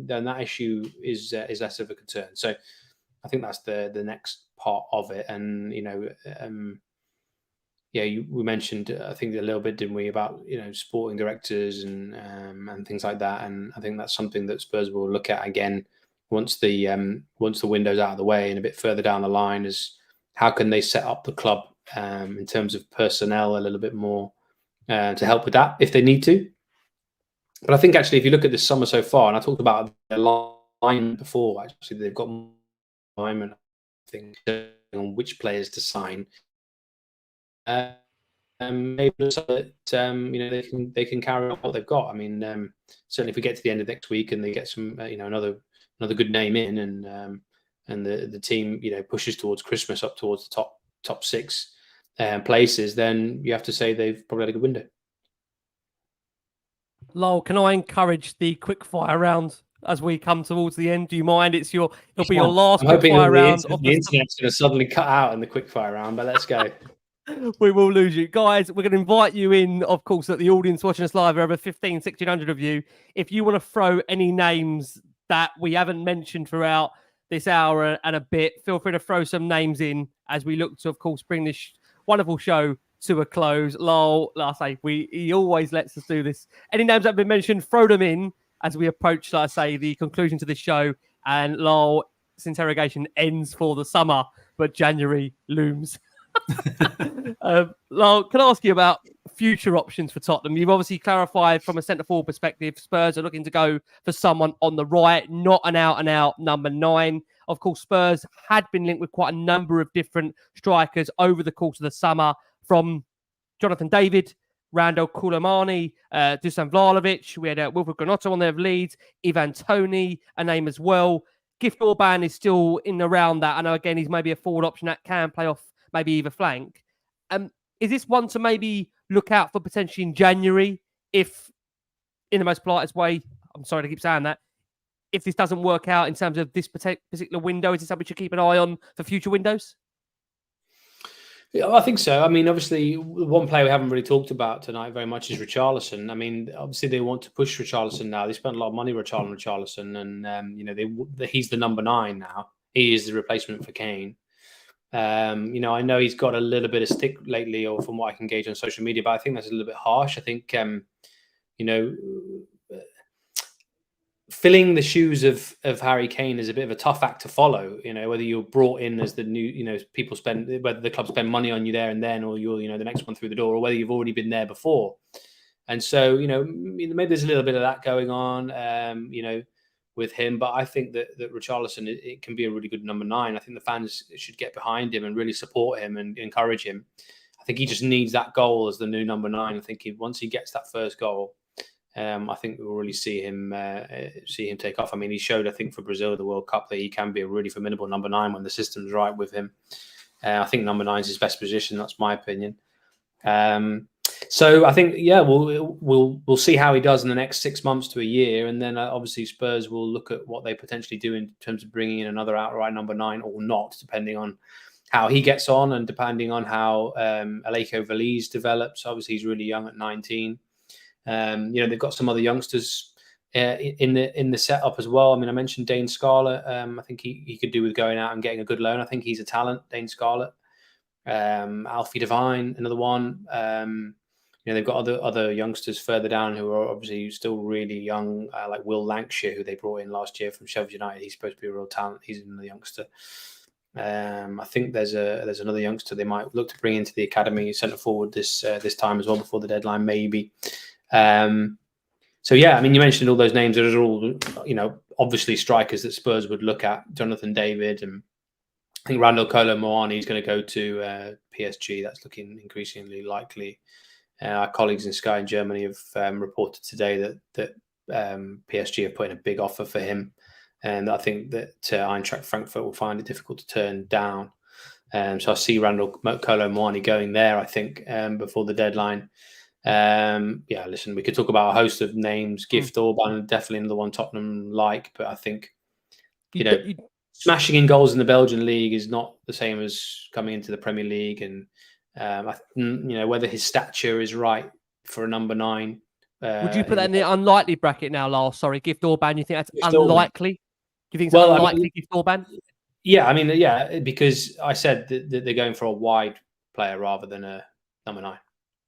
that issue is less of a concern. So I think that's the next part of it. And we mentioned, I think a little bit, didn't we, about sporting directors and things like that. And I think that's something that Spurs will look at again once the window's out of the way and a bit further down the line, is how can they set up the club in terms of personnel a little bit more to help with that if they need to. But I think actually, if you look at this summer so far, and I talked about the line before, actually they've got alignment, I think, on which players to sign. Maybe so that they can carry on what they've got. I mean, certainly if we get to the end of next week and they get some another good name in, and the team pushes towards Christmas up towards the top six places, then you have to say they've probably had a good window. Lyall, can I encourage the quick fire round as we come towards the end? Do you mind? It'll be your last quick fire round. The internet's going to suddenly cut out in the quick fire round, but let's go. We will lose you. Guys, we're going to invite you in, of course, that the audience watching us live, over 1,1600 of you. If you want to throw any names that we haven't mentioned throughout this hour and a bit, feel free to throw some names in as we look to, of course, bring this wonderful show to a close. Lyall, like I say, he always lets us do this. Any names that have been mentioned, throw them in as we approach, like I say, the conclusion to this show. And Lyall's interrogation ends for the summer, but January looms. Lyall, can I ask you about future options for Tottenham? You've obviously clarified from a centre-forward perspective, Spurs are looking to go for someone on the right, not an out-and-out number 9. of course, Spurs had been linked with quite a number of different strikers over the course of the summer, from Jonathan David, Randall Koulibaly, Dusan Vlahovic. We had Wilfred Granotto on there of Leeds, Ivan Toney, a name as well. Gift Orban is still in around that. I know, again, he's maybe a forward option that can play off maybe either flank. Is this one to maybe look out for potentially in January if, in the most politest way, I'm sorry to keep saying that, if this doesn't work out in terms of this particular window, is this something we should keep an eye on for future windows? Yeah, I think so. I mean, obviously, one player we haven't really talked about tonight very much is Richarlison. I mean, obviously, they want to push Richarlison now. They spent a lot of money on Richarlison, and he's the number 9 now. He is the replacement for Kane. I know he's got a little bit of stick lately, or from what I can gauge on social media, but I think that's a little bit harsh. I think, filling the shoes of Harry Kane is a bit of a tough act to follow. Whether you're brought in as the new, whether the club spend money on you there and then, or you're, the next one through the door, or whether you've already been there before. And so, maybe there's a little bit of that going on, with him. But I think that Richarlison, it can be a really good number 9. I think the fans should get behind him and really support him and encourage him. I think he just needs that goal as the new number 9. I think once he gets that first goal, I think we'll really see him take off. I mean, he showed, I think, for Brazil at the World Cup that he can be a really formidable number 9 when the system's right with him. I think number 9 is his best position. That's my opinion. So I think, we'll see how he does in the next 6 months to a year, and then obviously Spurs will look at what they potentially do in terms of bringing in another outright number 9 or not, depending on how he gets on and depending on how 𝐅𝐨𝐴𝐵 develops. Obviously, he's really young at 19. They've got some other youngsters in the setup as well. I mean, I mentioned Dane Scarlett. I think he could do with going out and getting a good loan. I think he's a talent, Dane Scarlett. Alfie Devine, another one. They've got other youngsters further down who are obviously still really young, like Will Lancashire, who they brought in last year from Sheffield United. He's supposed to be a real talent. He's another youngster. I think there's another youngster they might look to bring into the academy centre forward this time as well before the deadline, maybe. So yeah, I mean, you mentioned all those names. Those are all, obviously strikers that Spurs would look at. Jonathan David, and I think Randall Koulibaly is going to go to PSG. That's looking increasingly likely. Our colleagues in Sky in Germany have reported today that PSG have put in a big offer for him, and I think that Eintracht Frankfurt will find it difficult to turn down. So I see Randall Koulibaly going there, I think, before the deadline. Listen, we could talk about a host of names. Gift Orban, definitely another one Tottenham like, but I think, smashing in goals in the Belgian league is not the same as coming into the Premier League. And, whether his stature is right for a number 9. Would you put that in the unlikely bracket now, Lyall? Sorry, Gift Orban. You think that's unlikely? Do you think it's unlikely, Gift Orban? Yeah, I mean, because I said that they're going for a wide player rather than a number 9.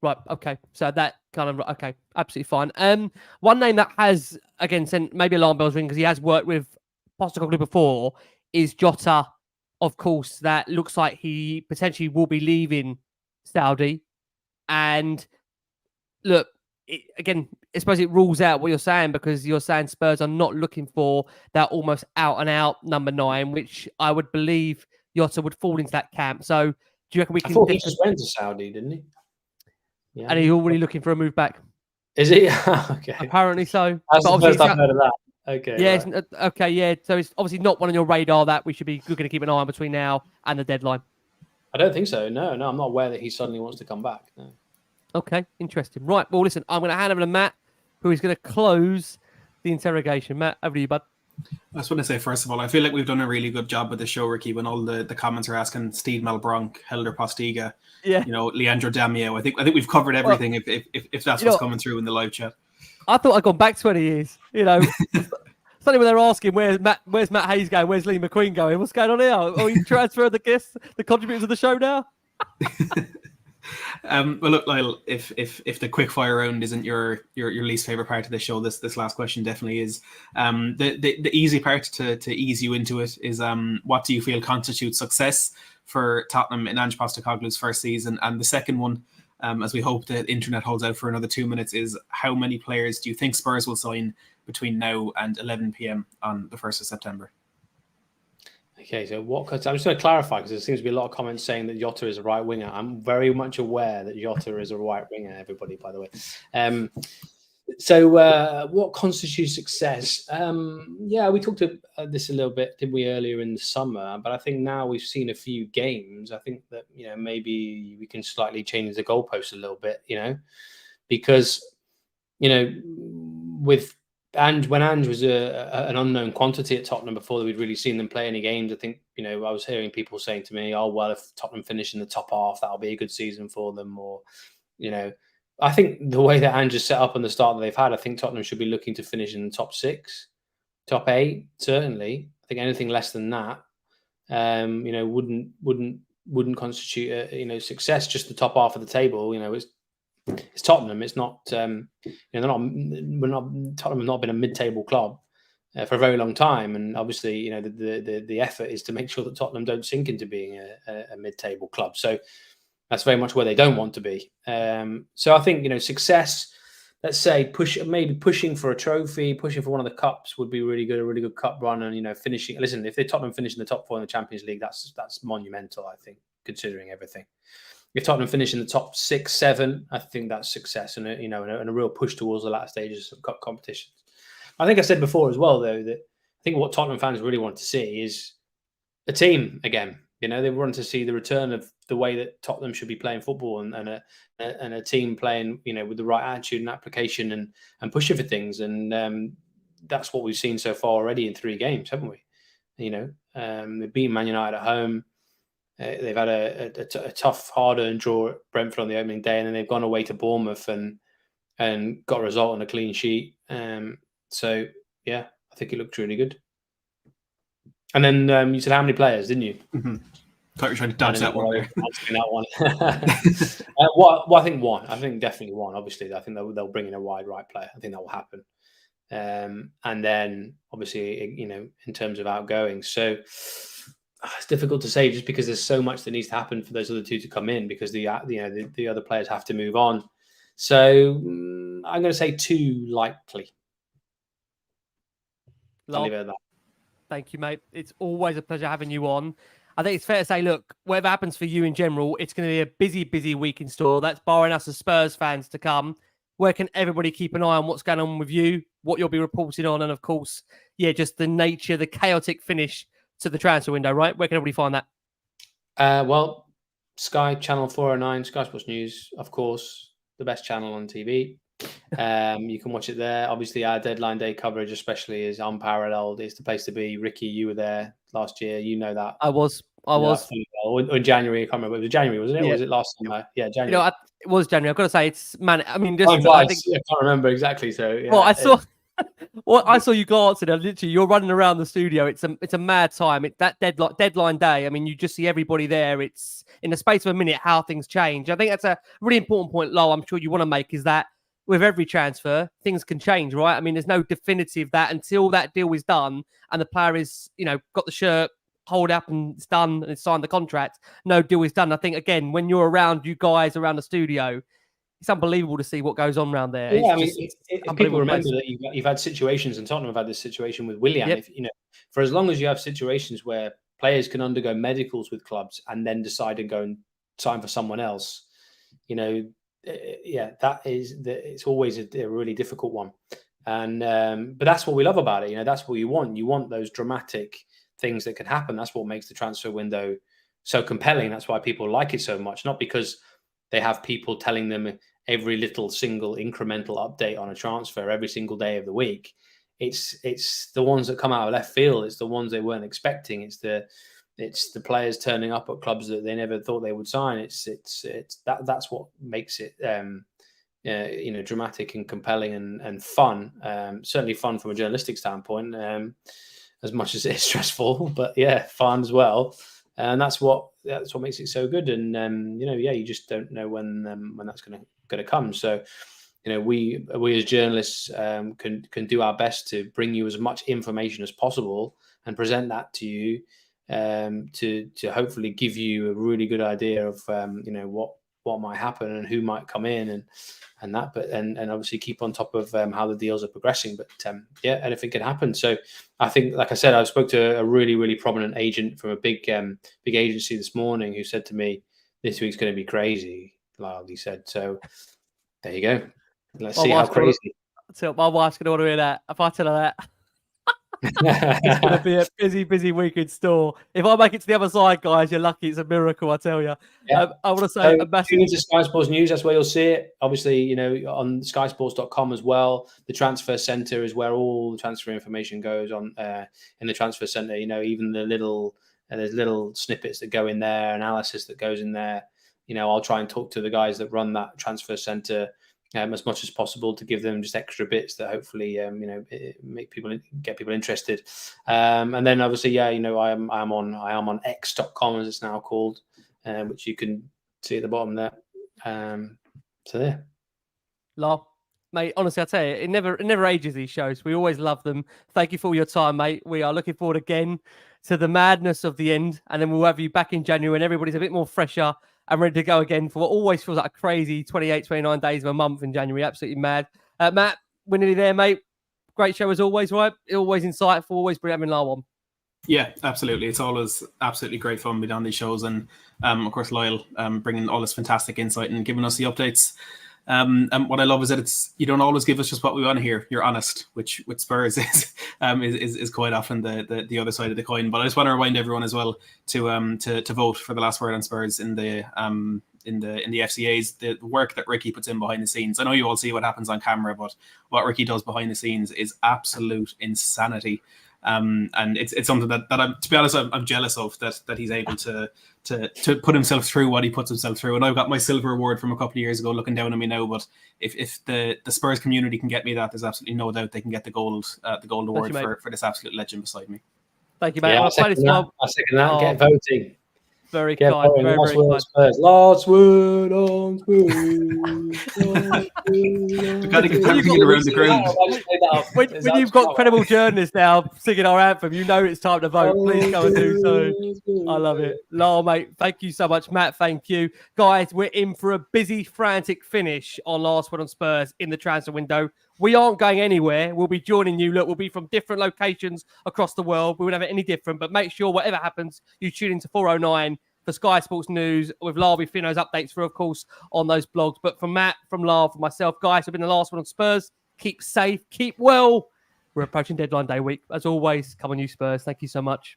Right, okay. So that kind of, okay, absolutely fine. One name that has, again, sent maybe alarm bells ring because he has worked with Postecoglou before is Jota, of course. That looks like he potentially will be leaving Saudi. And look, again, I suppose it rules out what you're saying, because you're saying Spurs are not looking for that almost out-and-out number 9, which I would believe Jota would fall into that camp. So do you reckon we can... I thought he just went to Saudi, didn't he? Yeah. And he's already looking for a move back. Is he? Okay. Apparently so. That's the first I've heard of that. Okay. Yeah. Right. Okay. Yeah. So it's obviously not one on your radar that we're going to keep an eye on between now and the deadline. I don't think so. No, I'm not aware that he suddenly wants to come back. No. Okay. Interesting. Right. Well, listen, I'm going to hand over to Matt, who is going to close the interrogation. Matt, over to you, bud. I just want to say, first of all, I feel like we've done a really good job with the show, Ricky, when all the comments are asking Steve Malbronk, Helder Postiga, Leandro Damião. I think we've covered everything. Well, if that's what's coming through in the live chat. I thought I'd gone back 20 years. Suddenly when they're asking where's Matt Hayes going, where's Lee McQueen going, what's going on here? Are you transferring the guests, the contributors of the show now? Well, look, Lyall, if the quick fire round isn't your least favorite part of the show, this last question definitely is. The easy part to ease you into it is what do you feel constitutes success for Tottenham in Ange Postecoglou's first season? And the second one, as we hope the internet holds out for another 2 minutes, is how many players do you think Spurs will sign between now and 11 p.m. on the 1st of September? Okay, so what? I'm just going to clarify because there seems to be a lot of comments saying that Jota is a right winger. I'm very much aware that Jota is a right winger. Everybody, by the way. So what constitutes success? Yeah, we talked about this a little bit, did we, earlier in the summer? But I think now we've seen a few games. I think that maybe we can slightly change the goalpost a little bit. Because with when Ange was an unknown quantity at Tottenham before we'd really seen them play any games, I think I was hearing people saying to me, "Oh well, if Tottenham finish in the top half, that'll be a good season for them." Or I think the way that Ange is set up and the start that they've had, I think Tottenham should be looking to finish in the top 6, top 8, certainly. I think anything less than that, wouldn't constitute a success. Just the top half of the table, it's Tottenham. It's not, Tottenham have not been a mid-table club for a very long time, and obviously, the effort is to make sure that Tottenham don't sink into being a mid-table club. So that's very much where they don't want to be. So I think success. Let's say pushing for a trophy, pushing for one of the cups would be really good. A really good cup run, and finishing. Listen, if Tottenham finish in the top 4 in the Champions League, that's monumental. I think, considering everything. If Tottenham finish in the top 6, 7, I think that's success and a real push towards the latter stages of cup competitions. I think I said before as well, though, that I think what Tottenham fans really want to see is a team again. They want to see the return of the way that Tottenham should be playing football and a team playing, with the right attitude and application and pushing for things. And that's what we've seen so far already in 3 games, haven't we? They've beaten Man United at home. They've had a tough, hard-earned draw at Brentford on the opening day, and then they've gone away to Bournemouth and got a result on a clean sheet. So, yeah, I think it looked really good. And then you said how many players, didn't you? Mm-hmm. I thought you were trying to dodge that one there. That one. Well, I think one. I think definitely one. Obviously, I think they'll bring in a wide right player. I think that will happen. And then, obviously, in terms of outgoing. So it's difficult to say just because there's so much that needs to happen for those other 2 to come in because the other players have to move on. So I'm going to say 2 likely. I'll leave it at that. Thank you, mate. It's always a pleasure having you on. I think it's fair to say, look, whatever happens for you in general, it's going to be a busy, busy week in store. That's barring us as Spurs fans to come. Where can everybody keep an eye on what's going on with you, what you'll be reporting on, and of course, just the nature, the chaotic finish to the transfer window, right? Where can everybody find that? Well, Sky Channel 409, Sky Sports News, of course, the best channel on TV. You can watch it there. Obviously, our deadline day coverage, especially, is unparalleled. It's the place to be. Ricky, you were there last year. You know that. I was. Or in January, I can't remember. It was January, wasn't it? Yeah. Or was it last summer? Yeah, January. It was January. I've got to say, it's man. I mean, I can't remember exactly. So, yeah, well, I saw. Well, I saw you glancing, and literally, you're running around the studio. It's a mad time. That deadline day. I mean, you just see everybody there. It's in the space of a minute how things change. I think that's a really important point, Lyall. I'm sure you want to make is that with every transfer, things can change, right? I mean, there's no definitive that until that deal is done and the player is, got the shirt, hold up and it's done and it's signed the contract. No deal is done. I think again, when you're around, you guys around the studio, it's unbelievable to see what goes on around there. Yeah, if people remember that you've had situations, and Tottenham have had this situation with Willian. Yep. For as long as you have situations where players can undergo medicals with clubs and then decide to go and sign for someone else, it's always a really difficult one. And but that's what we love about it. That's what you want. You want those dramatic things that can happen. That's what makes the transfer window so compelling. That's why people like it so much. Not because they have people telling them every little single incremental update on a transfer every single day of the week. It's the ones that come out of left field. It's the ones they weren't expecting. It's the players turning up at clubs that they never thought they would sign. That's what makes it dramatic and compelling and fun. Certainly fun from a journalistic standpoint, as much as it is stressful, but yeah, fun as well. And that's what makes it so good. And you just don't know when that's going to come. So we as journalists can do our best to bring you as much information as possible and present that to you, to hopefully give you a really good idea of what might happen and who might come in and that, but and obviously keep on top of how the deals are progressing. But yeah, anything can happen. So I think, like I said, I spoke to a really, really prominent agent from a big agency this morning who said to me, "This week's going to be crazy." Lyall, he said. So there you go. Let's see how crazy. My wife's going to want to hear that. If I tell her that. It's going to be a busy week in store. If I make it to the other side, guys, you're lucky. It's a miracle, I tell you. Yeah. I want to say a massive... Tune into Sky Sports News. That's where you'll see it. Obviously, you know, on skysports.com as well. The transfer centre is where all the transfer information goes on in the transfer centre. You know, even the there's little snippets that go in there, analysis that goes in there. You know, I'll try and talk to the guys that run that transfer centre as much as possible to give them just extra bits that hopefully you know, get people interested. And then obviously, yeah, you know, I am on x.com, as it's now called, which you can see at the bottom there. So there. Lyall, mate, honestly, I tell you, it never ages, these shows. We always love them. Thank you for all your time, mate. We are looking forward again to the madness of the end, and then we'll have you back in January and everybody's a bit more fresher and ready to go again for what always feels like a crazy 28, 29 days of a month in January. Absolutely mad. Matt, we're nearly there, mate. Great show as always, right? Always insightful, always bring having Lyall on. Yeah, absolutely. It's always absolutely great fun being on these shows. And of course, Lyall bringing all this fantastic insight and giving us the updates. And what I love is that you don't always give us just what we want to hear. You're honest, which with Spurs is quite often the other side of the coin. But I just want to remind everyone as well to vote for the last word on Spurs in the FCAs. The work that Ricky puts in behind the scenes. I know you all see what happens on camera, but what Ricky does behind the scenes is absolute insanity. And it's something that I'm, to be honest, I'm jealous of that he's able to put himself through what he puts himself through. And I've got my silver award from a couple of years ago looking down on me now, but if the Spurs community can get me that, there's absolutely no doubt they can get the gold award for this absolute legend beside me. Thank you, mate. Yeah, I second that. Get voting. Very kind. Very kind. Spurs. Last word on Spurs. We've got to get that feet around the ground. When you've got credible journalists now singing our anthem, you know it's time to vote. Please go and do so. I love it. Lyall, mate, thank you so much. Matt, thank you. Guys, we're in for a busy, frantic finish on Last Word on Spurs in the transfer window. We aren't going anywhere. We'll be joining you. Look, we'll be from different locations across the world. We won't have it any different, but make sure whatever happens, you tune into 409 for Sky Sports News with Lyall Fino's updates for, of course, on those blogs. But from Matt, from Lyall, from myself, guys, have been the Last One on Spurs. Keep safe, keep well. We're approaching deadline day week. As always, come on you Spurs. Thank you so much.